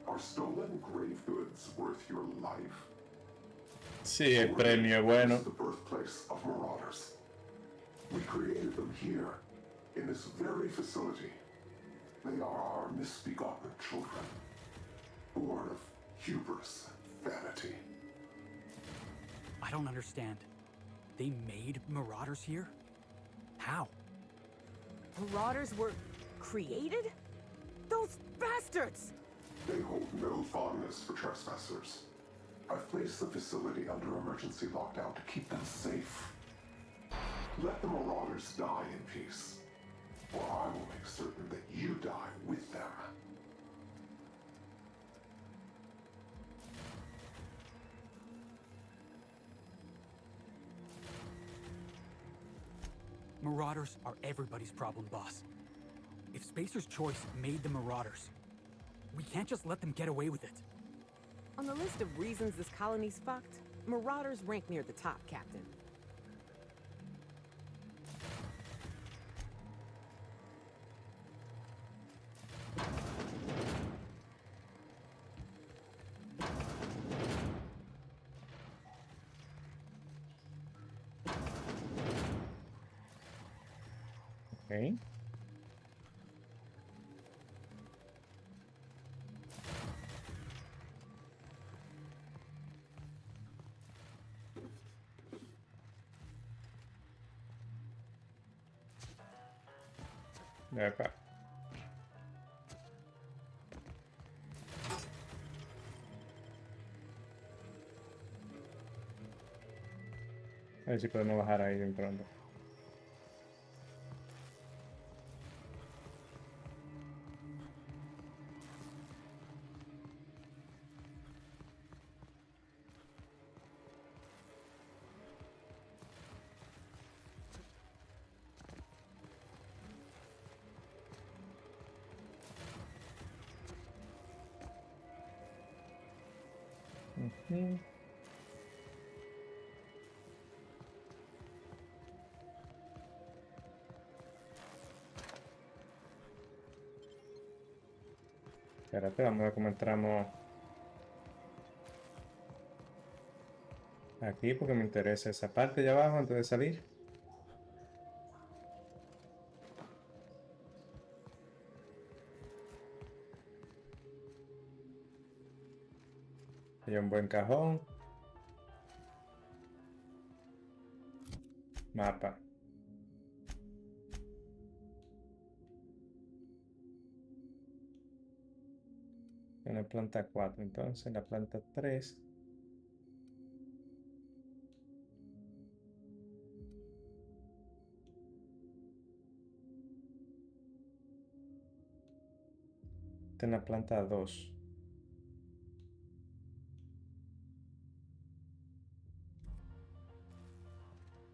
Are stolen grave goods worth your life? Sí, el premio es bueno. This is the birthplace of marauders. We created them here, in this very facility. They are our misbegotten children, born of hubris and vanity. I don't understand. They made marauders here? How? Marauders were created? Those bastards! They hold no fondness for trespassers. I've placed the facility under emergency lockdown to keep them safe. Let the marauders die in peace, or I will make certain that you die with them. Marauders are everybody's problem, boss. If Spacer's Choice made the Marauders, we can't just let them get away with it. On the list of reasons this colony's fucked, Marauders rank near the top, Captain. Ok. Epa. A ver si podemos bajar ahí de pronto. Ujú. Espérate, vamos a ver cómo entramos aquí porque me interesa esa parte de abajo antes de salir. Hay un buen cajón. Mapa. En la planta 4, entonces en la planta 3. Está en la planta 2.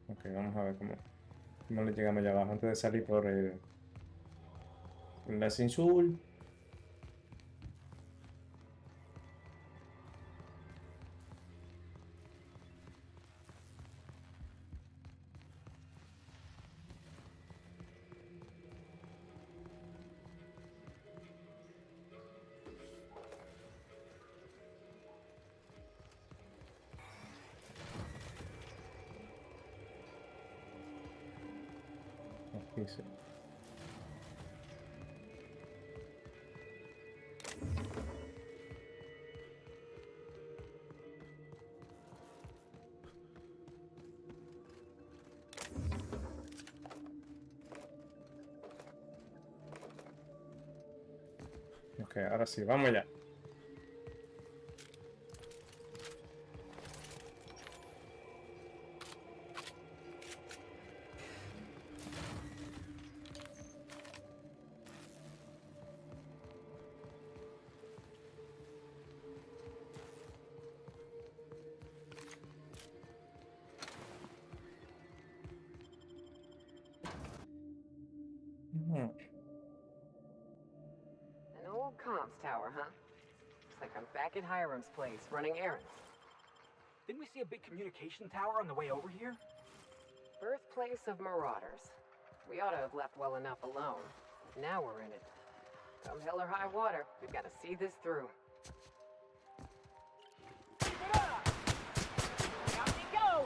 Ok, vamos a ver cómo le llegamos allá abajo antes de salir por la Sinsul. Aquí sí. Ok, ahora sí, vamos allá. An old comms tower, huh? Looks like I'm back at Hiram's place, running errands. Didn't we see a big communication tower on the way over here? Birthplace of marauders. We ought to have left well enough alone. Now we're in it. Come hell or high water, we've got to see this through. Keep it up! Out we go!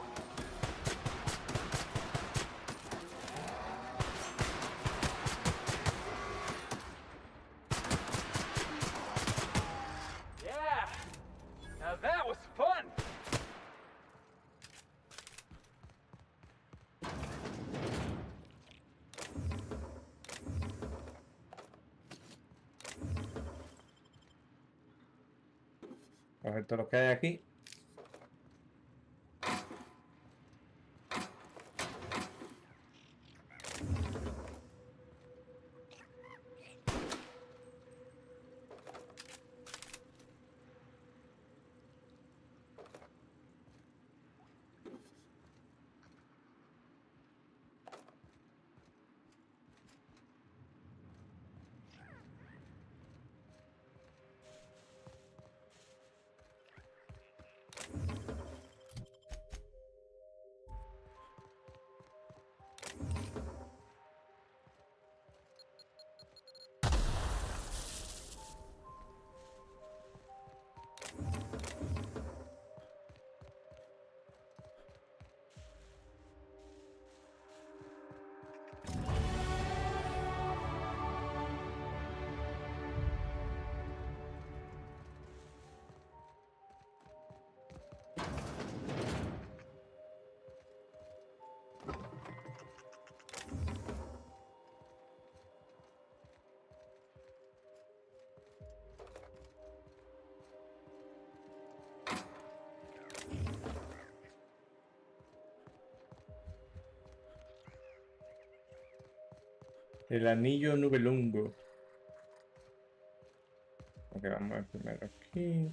Yeah! Now that was fun! Coger todo lo que hay aquí. El anillo nubelungo. Ok, vamos a ver primero aquí.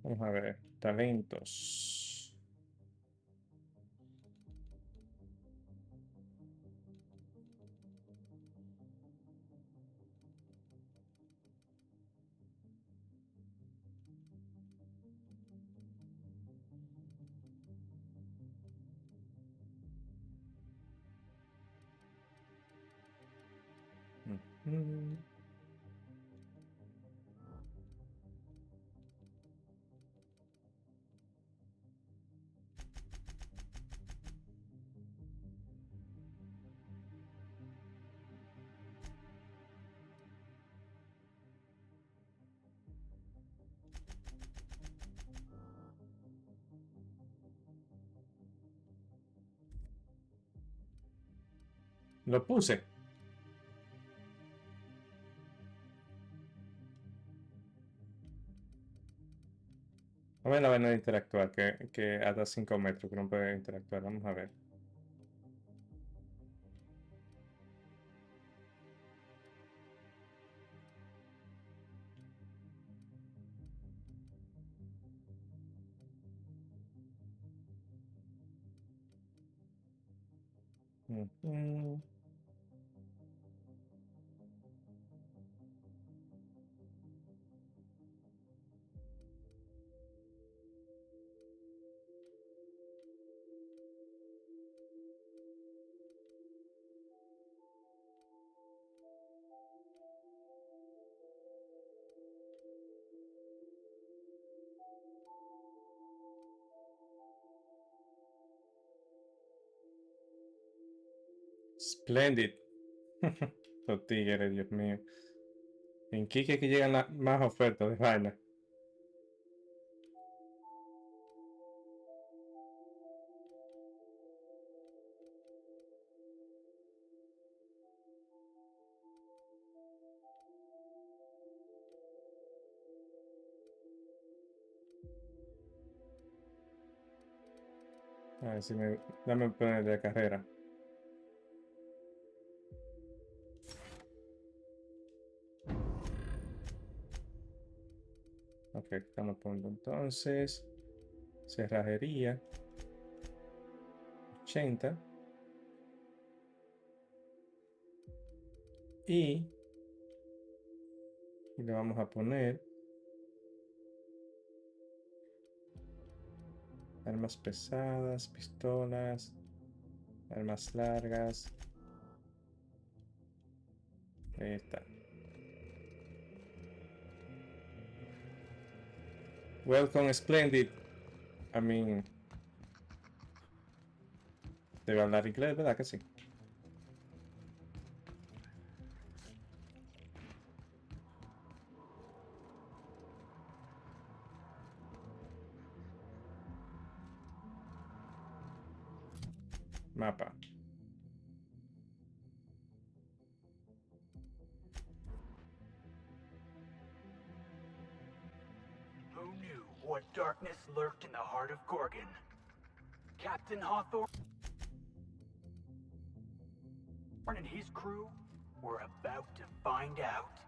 Vamos a ver, talentos. Ujú. Lo puse. A ver la vaina de interactuar, que hasta 5 metros que no puede interactuar. Vamos a ver. Ujú. Splendid. Los tigres, Dios mío. En Kike que llegan más ofertas de vaina. A ver si me... Dame poner de carrera. Ok, estamos poniendo entonces. Cerrajería. 80. Y le vamos a poner armas pesadas, pistolas, armas largas. Ahí está. Welcome, Splendid. I mean, debe hablar inglés, ¿verdad que sí? Mapa. Who knew what darkness lurked in the heart of Gorgon? Captain Hawthorne and his crew were about to find out.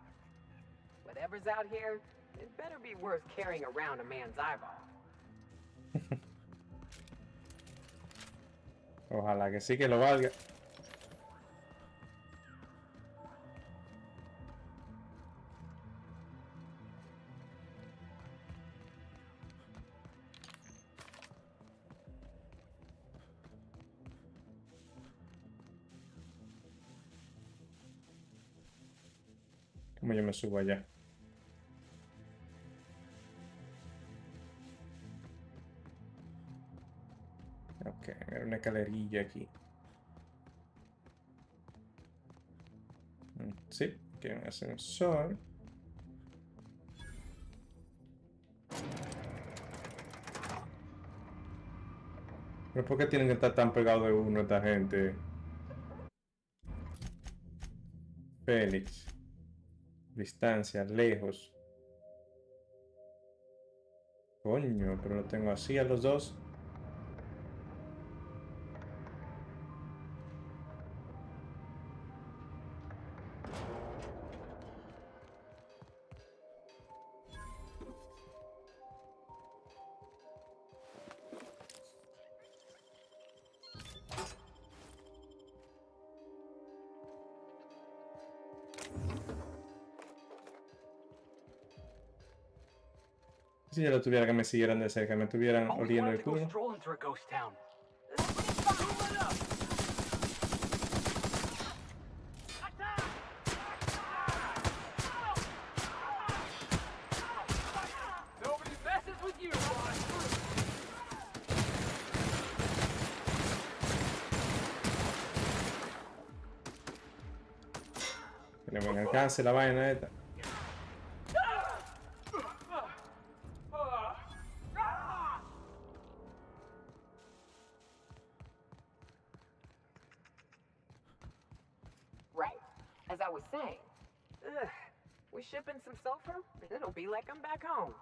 Whatever's out here, it better be worth carrying around a man's eyeball. Ojalá que sí, que lo valga. Como yo me subo allá. Ok, hay una escalerilla aquí. Sí, que un ascensor. Pero ¿por qué tienen que estar tan pegados de uno esta gente? Félix. Distancia, lejos. Coño, pero lo tengo así a los dos. Si yo lo tuviera que me siguieran de cerca, me estuvieran Always oliendo wanted el to go culo. strolling through a ghost town. Nobody messes with you, boss. Tiene buen alcance la vaina esta. Right. As I was saying, we shipping some sulfur? It'll be like I'm back home.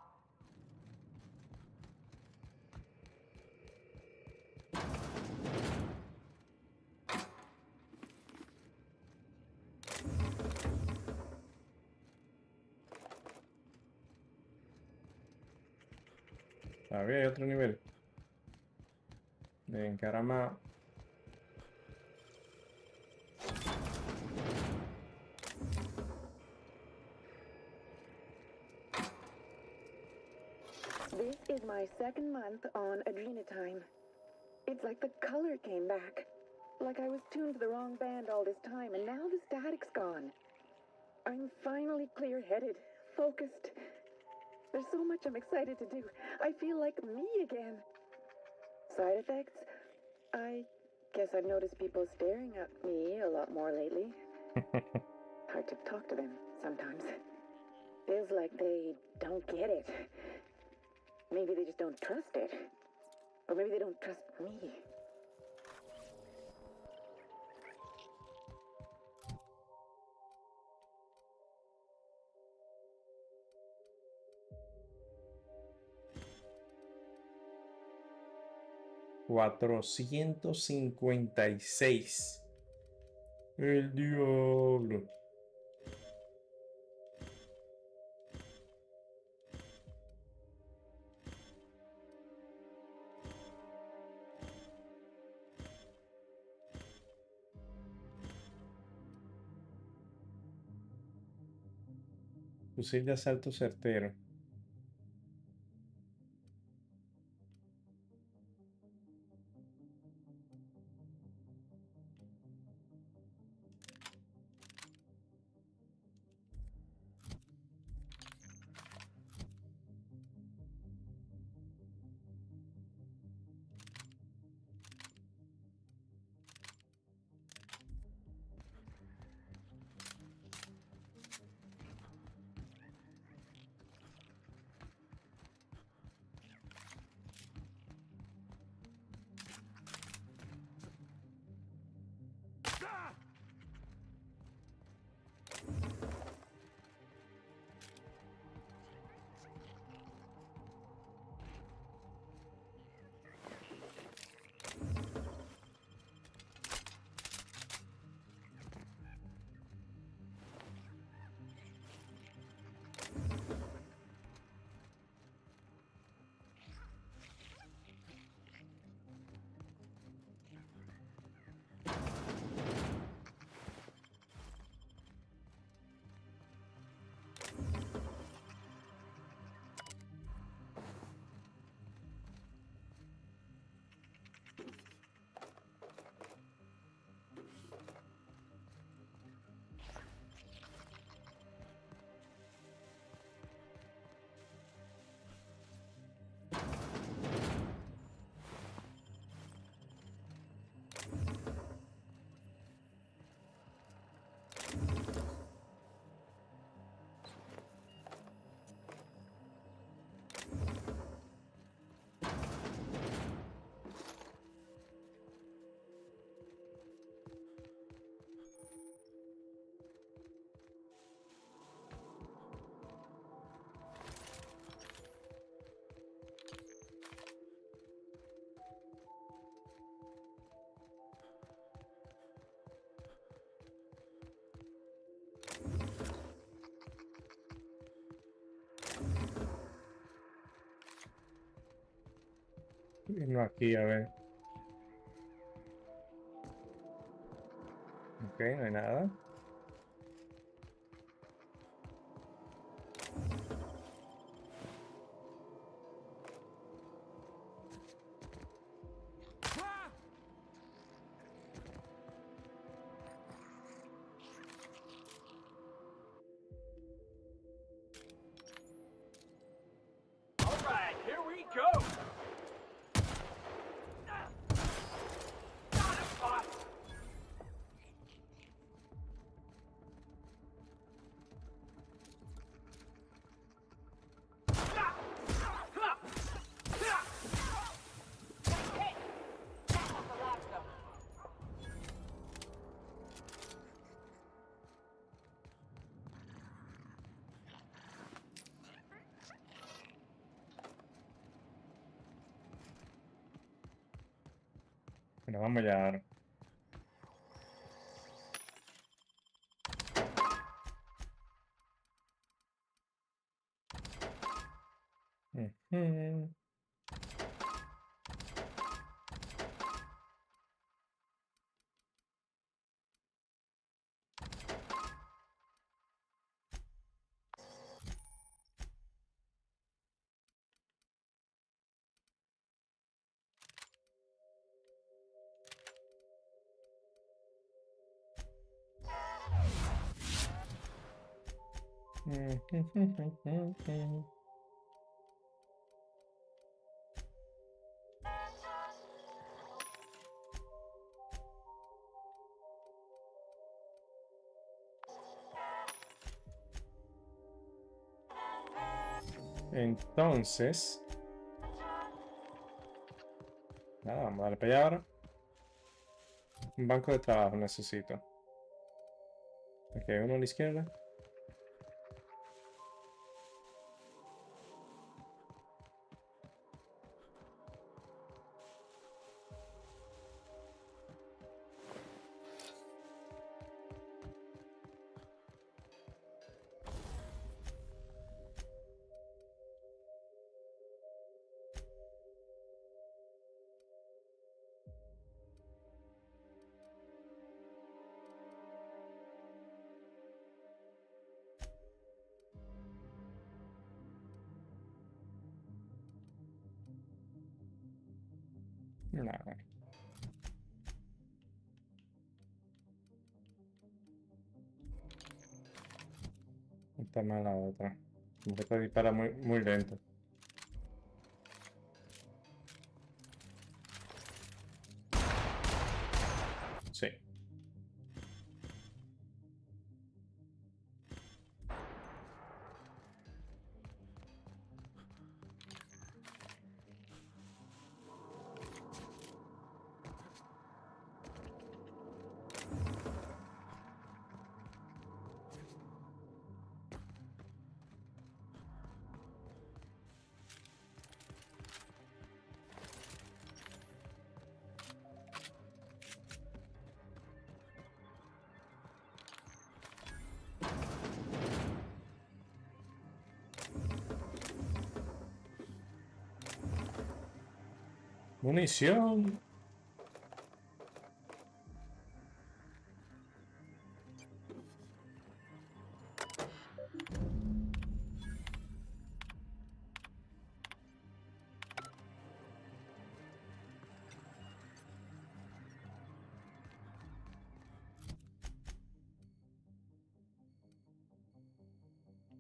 Todavía hay otro nivel. De encaramado. This is my second month on Adrenatime. It's like the color came back. Like I was tuned to the wrong band all this time, and now the static's gone. I'm finally clear-headed, focused. There's so much I'm excited to do. I feel like me again. Side effects? I guess I've noticed people staring at me a lot more lately. Hard to talk to them sometimes. Feels like they don't get it. Maybe they just don't trust it. Or maybe they don't trust me. 456. El diablo. Fusil de asalto certero. No, aquí, a ver. Ok, no hay nada. All right, here we go. Bueno, vamos ya ahora. Ujú. Entonces, nada, vamos a darle para allá ahora. Un banco de trabajo necesito. Aquí hay uno a la izquierda. No. Está mal la otra. Como que te dispara muy lento. Sí. Munición.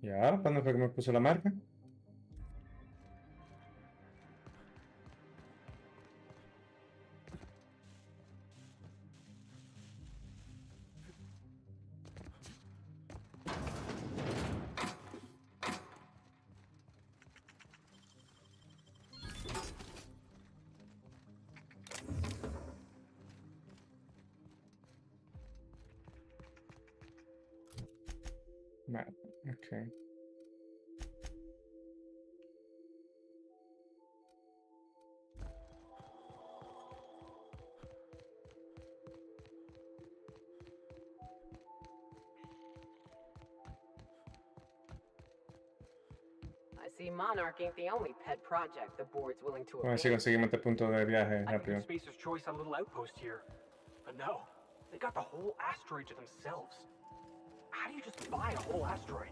¿Y ahora cuándo fue que me puso la marca? Vale, ok. I see Monarch ain't the only pet project the board's willing to Vamos a ver si abandon. conseguimos este punto de viaje I could give rápido. Spacer's Choice a little outpost here. But no, they got the whole asteroid to themselves. How do you just buy a whole asteroid?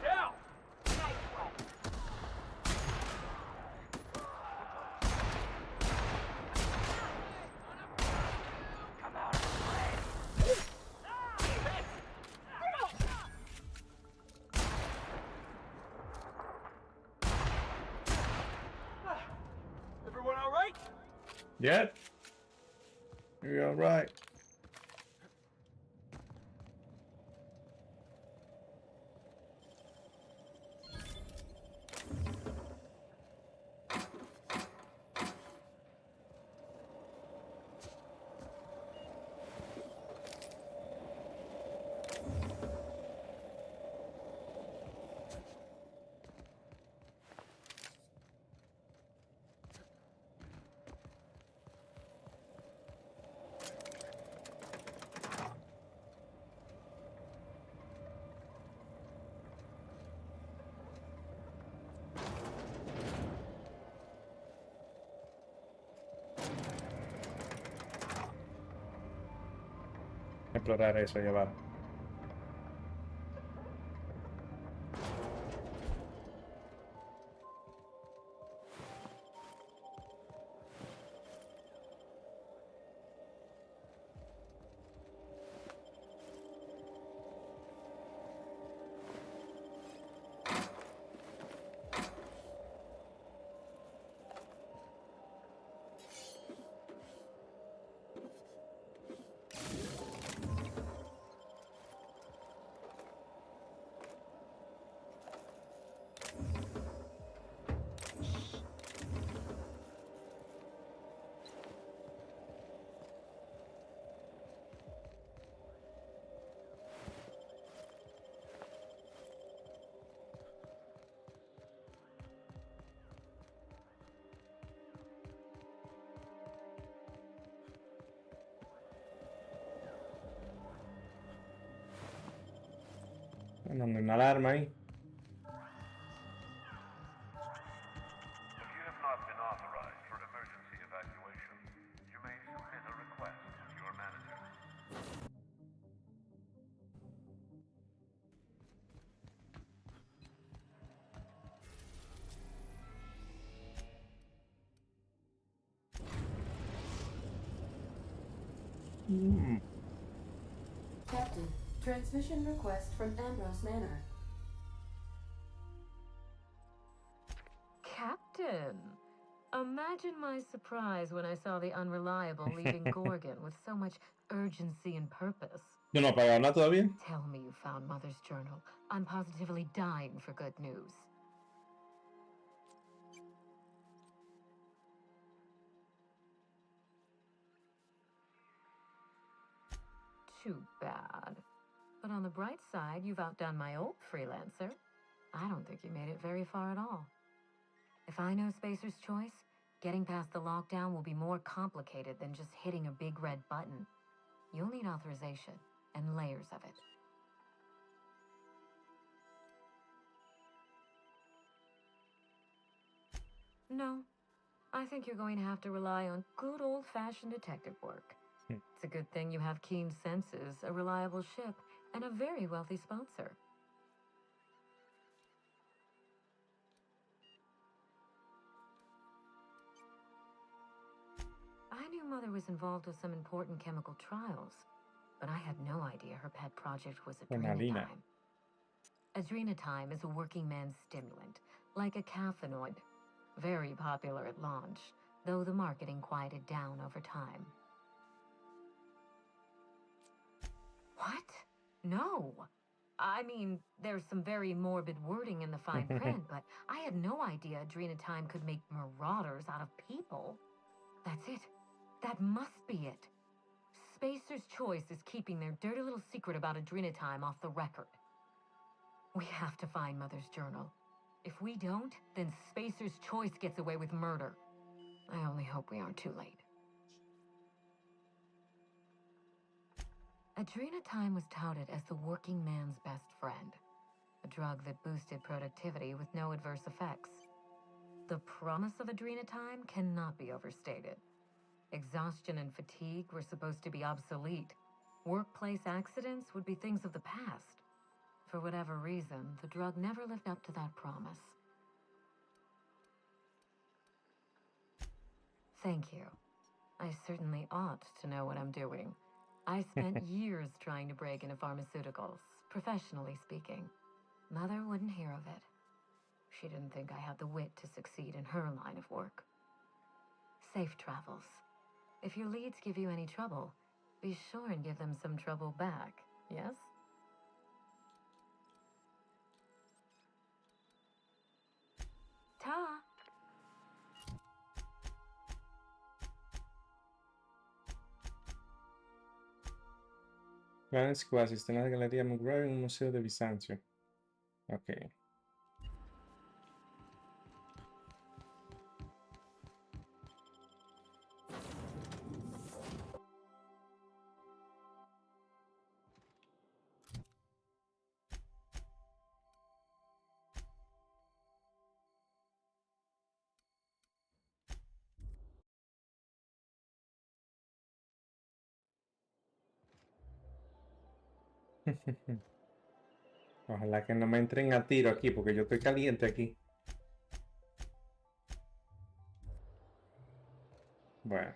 Down! Come out of the way! Everyone all right? Yep. You're all right. Explorar eso, llevar. Dando una alarma ahí. Captain, transmission request from Ambrose Manor. Captain, imagine my surprise when I saw the Unreliable leaving Gorgon with so much urgency and purpose. ¿No nos pagaron nada todavía? Tell me you found Mother's journal. I'm positively dying for good news. Too bad. But on the bright side, you've outdone my old freelancer. I don't think you made it very far at all. If I know Spacer's choice, getting past the lockdown will be more complicated than just hitting a big red button. You'll need authorization and layers of it. No, I think you're going to have to rely on good old-fashioned detective work. It's a good thing you have keen senses, a reliable ship, and a very wealthy sponsor. I knew Mother was involved with some important chemical trials, but I had no idea her pet project was adrenatime. Adrenatime is a working man's stimulant, like a caffeinoid. Very popular at launch, though the marketing quieted down over time. What? No. I mean, there's some very morbid wording in the fine print, but I had no idea adrenatime could make marauders out of people. That's it. That must be it. Spacer's Choice is keeping their dirty little secret about adrenatime off the record. We have to find Mother's journal. If we don't, then Spacer's Choice gets away with murder. I only hope we aren't too late. Adrenatime was touted as the working man's best friend, a drug that boosted productivity with no adverse effects. The promise of adrenatime cannot be overstated. Exhaustion and fatigue were supposed to be obsolete. Workplace accidents would be things of the past. For whatever reason, the drug never lived up to that promise. Thank you. I certainly ought to know what I'm doing. I spent years trying to break into pharmaceuticals, professionally speaking. Mother wouldn't hear of it. She didn't think I had the wit to succeed in her line of work. Safe travels. If your leads give you any trouble, be sure and give them some trouble back, yes? Ta! Planes quasi, está en la Galería McGraw en un museo de Bizancio. Ok. Ojalá que no me entren a tiro aquí, porque yo estoy caliente aquí. Bueno.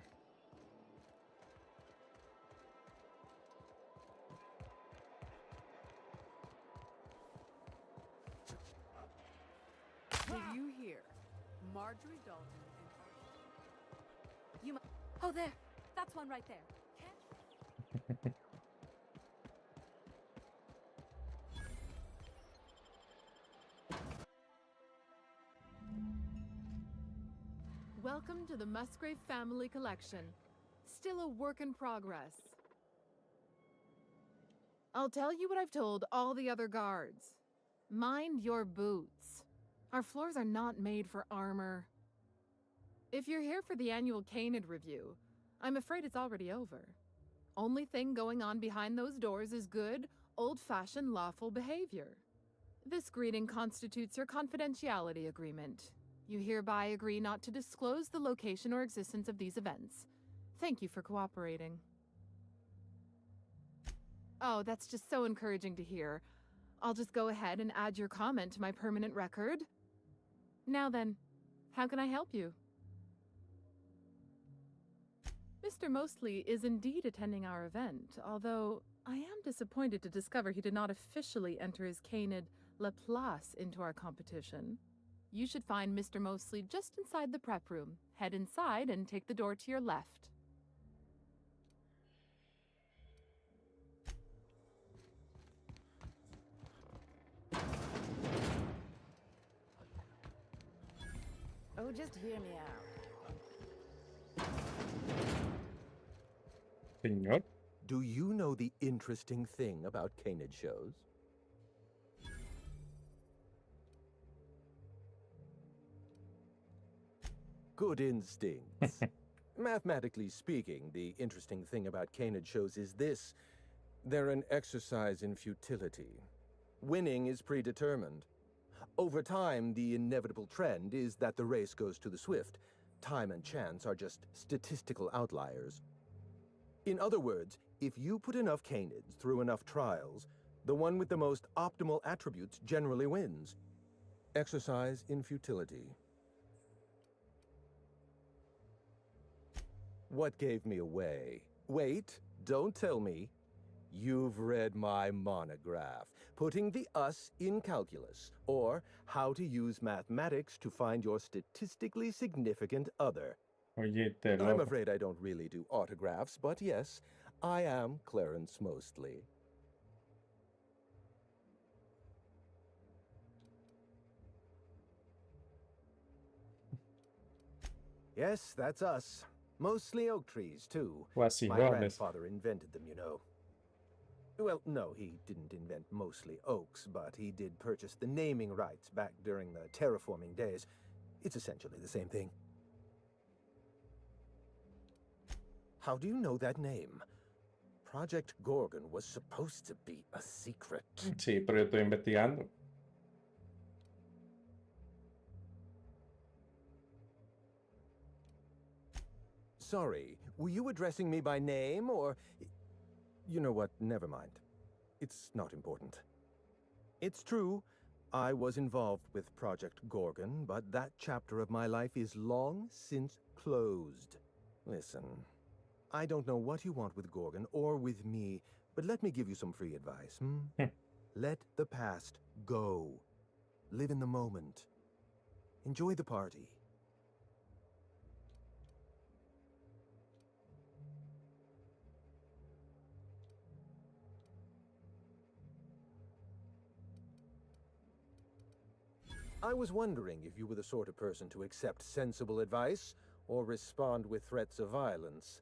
Did you hear? Marjorie Dalton and you. Oh, there. That's one right there. Welcome to the Musgrave Family Collection. Still a work in progress. I'll tell you what I've told all the other guards. Mind your boots. Our floors are not made for armor. If you're here for the annual Canid review, I'm afraid it's already over. Only thing going on behind those doors is good, old-fashioned lawful behavior. This greeting constitutes your confidentiality agreement. You hereby agree not to disclose the location or existence of these events. Thank you for cooperating. Oh, that's just so encouraging to hear. I'll just go ahead and add your comment to my permanent record. Now then, how can I help you? Mr. Mostly is indeed attending our event, although I am disappointed to discover he did not officially enter his canid La Place into our competition. You should find Mr. Mostly just inside the prep room. Head inside and take the door to your left. Oh, just hear me out. Señor. Do you know the interesting thing about canid shows? Good instincts. Mathematically speaking, the interesting thing about canid shows is this. They're an exercise in futility. Winning is predetermined. Over time, the inevitable trend is that the race goes to the swift. Time and chance are just statistical outliers. In other words, if you put enough canids through enough trials, the one with the most optimal attributes generally wins. Exercise in futility. What gave me away? Wait, don't tell me. You've read my monograph, Putting the Us in Calculus, or How to Use Mathematics to Find Your Statistically Significant Other. I'm afraid I don't really do autographs, but yes, I am Clarence Mostly. Yes, that's us. Mostly oak trees, too. My grandfather invented them, you know. Well, no, he didn't invent mostly oaks, but he did purchase the naming rights back during the terraforming days. It's essentially the same thing. How do you know that name? Project Gorgon was supposed to be a secret. Sí, pero yo estoy investigando. Sorry, were you addressing me by name, or... You know what, never mind. It's not important. It's true, I was involved with Project Gorgon, but that chapter of my life is long since closed. Listen, I don't know what you want with Gorgon or with me, but let me give you some free advice, Let the past go. Live in the moment. Enjoy the party. I was wondering if you were the sort of person to accept sensible advice or respond with threats of violence.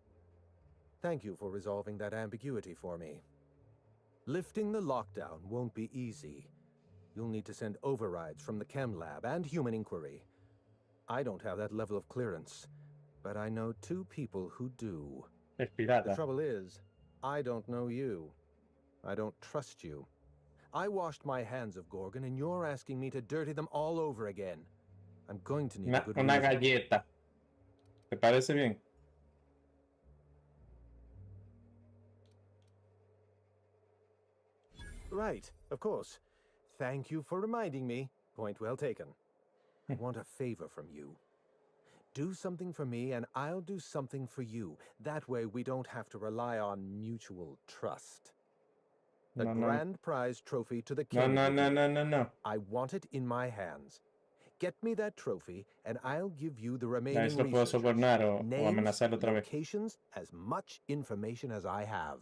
Thank you for resolving that ambiguity for me. Lifting the lockdown won't be easy. You'll need to send overrides from the chem lab and human inquiry. I don't have that level of clearance, but I know two people who do. The trouble is, I don't know you. I don't trust you. I washed my hands of Gorgon, and you're asking me to dirty them all over again. I'm going to need a good una reason. galleta. ¿Te parece bien? Right, of course. Thank you for reminding me. Point well taken. I want a favor from you. Do something for me, and I'll do something for you. That way we don't have to rely on mutual trust. The grand prize trophy to the king. No. I want it in my hands. Get me that trophy, and I'll give you the remaining researchers, names, locations, as much information as I have.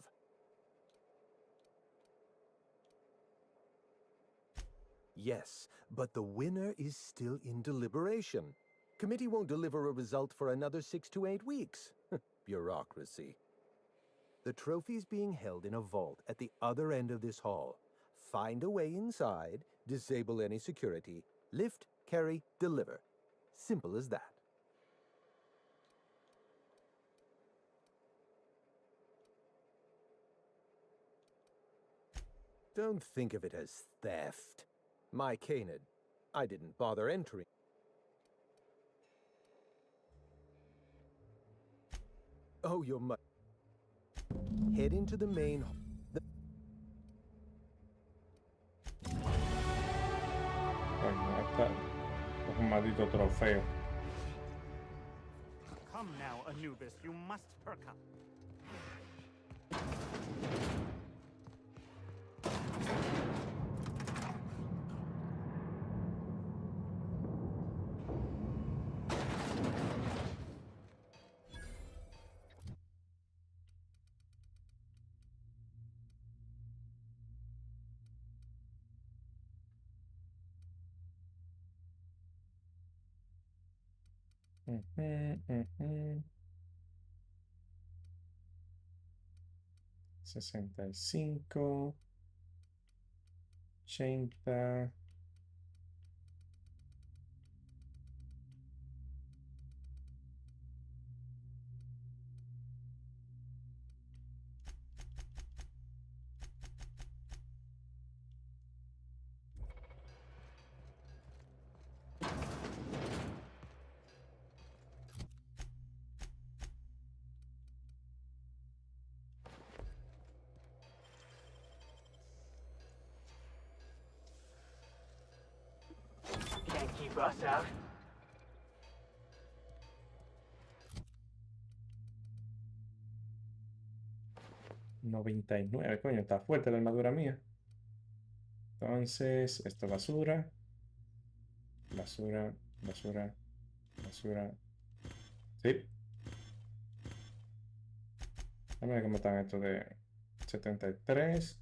Yes, but the winner is still in deliberation. Committee won't deliver a result for another 6 to 8 weeks. Bureaucracy. The trophy's being held in a vault at the other end of this hall. Find a way inside, disable any security, lift, carry, deliver. Simple as that. Don't think of it as theft. My canid. I didn't bother entering. Oh, you're head into the main hall. Coño, esta es un maldito trofeo. Come now, Anubis, you must perk up. Ujú, ujú. 65, 80. Can't keep us out. $99, coño, está fuerte la armadura mía. Entonces, esto basura. Basura, basura, basura. Sí. Dame ver cómo están estos de 73,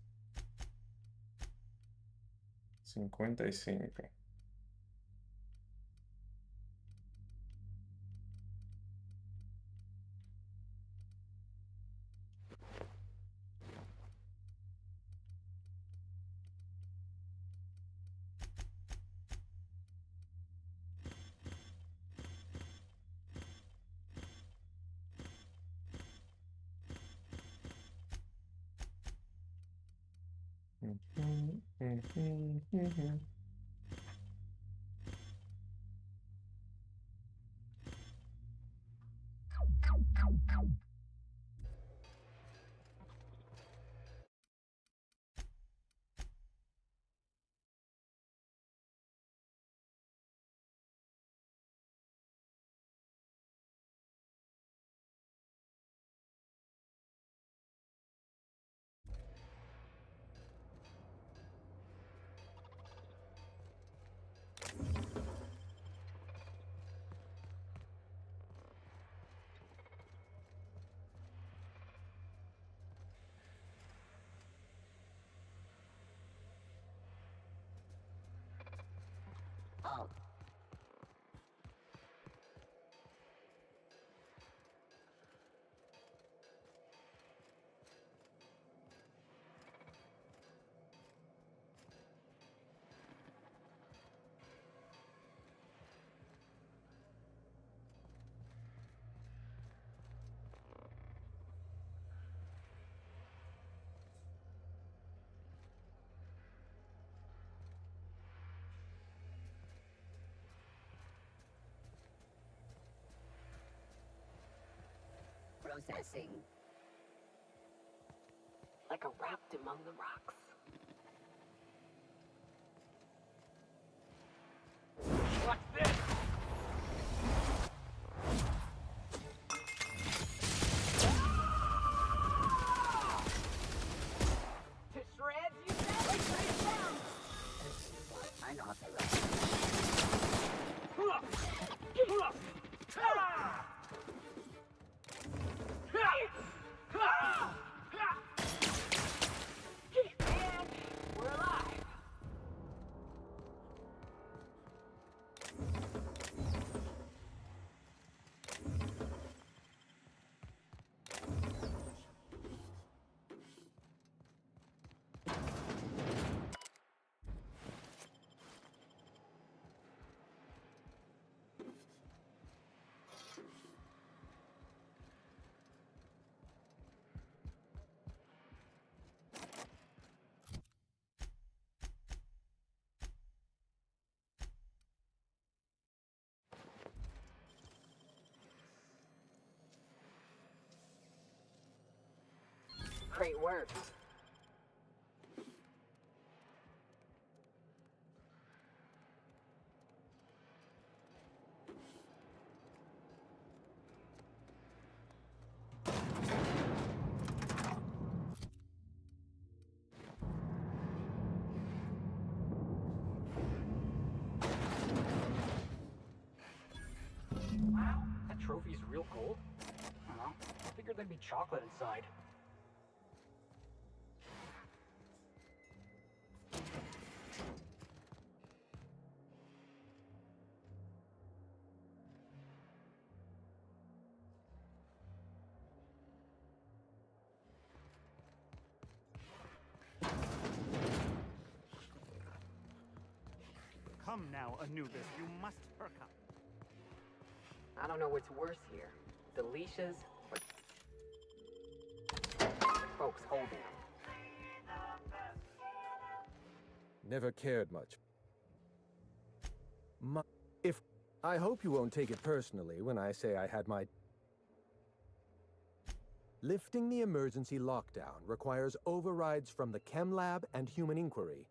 55. Ujú, ujú, ujú. Oh. Processing. Like a raft among the rocks. What's this? To shreds, you said? Like, put it down! Unauthorized. And we're alive. Great work. trophies real cold? I don't know. I figured there'd be chocolate inside. Come now, Anubis, you must perk up. I don't know what's worse here. The leashes or folks holding them. Never cared much. I hope you won't take it personally when I say I had my... Lifting the emergency lockdown requires overrides from the Chem Lab and Human Inquiry.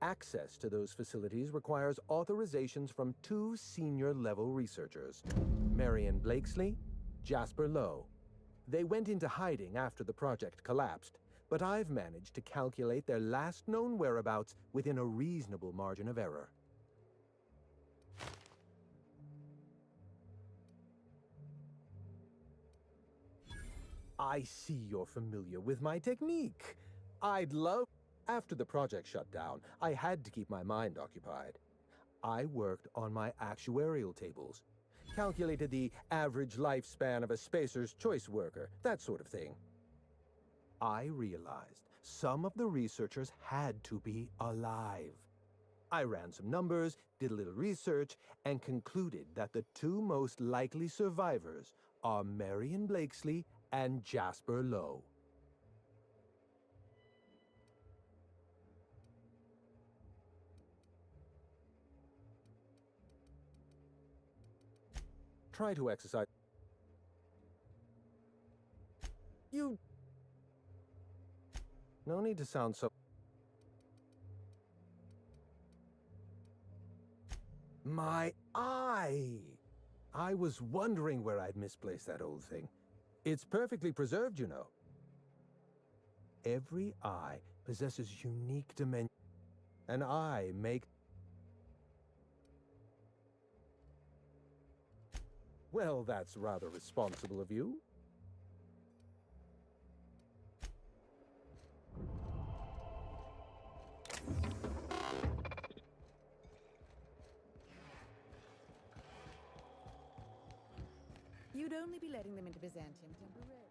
Access to those facilities requires authorizations from 2 senior-level researchers, Marion Blakesley, Jasper Lowe. They went into hiding after the project collapsed, but I've managed to calculate their last known whereabouts within a reasonable margin of error. I see you're familiar with my technique. I'd love... After the project shut down, I had to keep my mind occupied. I worked on my actuarial tables, calculated the average lifespan of a spacer's choice worker, that sort of thing. I realized some of the researchers had to be alive. I ran some numbers, did a little research, and concluded that the 2 most likely survivors are Marion Blakesley and Jasper Lowe. Try to exercise. You... No need to sound so... My eye! I was wondering where I'd misplaced that old thing. It's perfectly preserved, you know. Every eye possesses unique dimensions. An eye makes... Well, that's rather responsible of you. You'd only be letting them into Byzantium temporarily.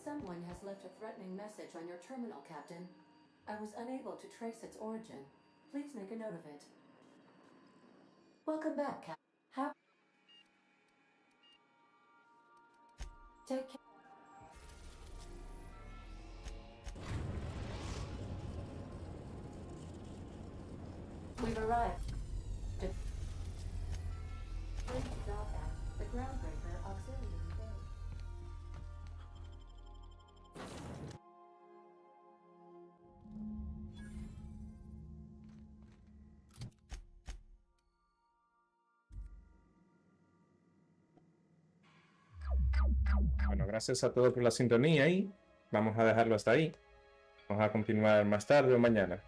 Someone has left a threatening message on your terminal, Captain. I was unable to trace its origin. Please make a note of it. Welcome back, Captain. Take care. We've arrived. Please dock at the groundbreaker auxiliary bay. Bueno, gracias a todos por la sintonía y vamos a dejarlo hasta ahí. Vamos a continuar más tarde o mañana.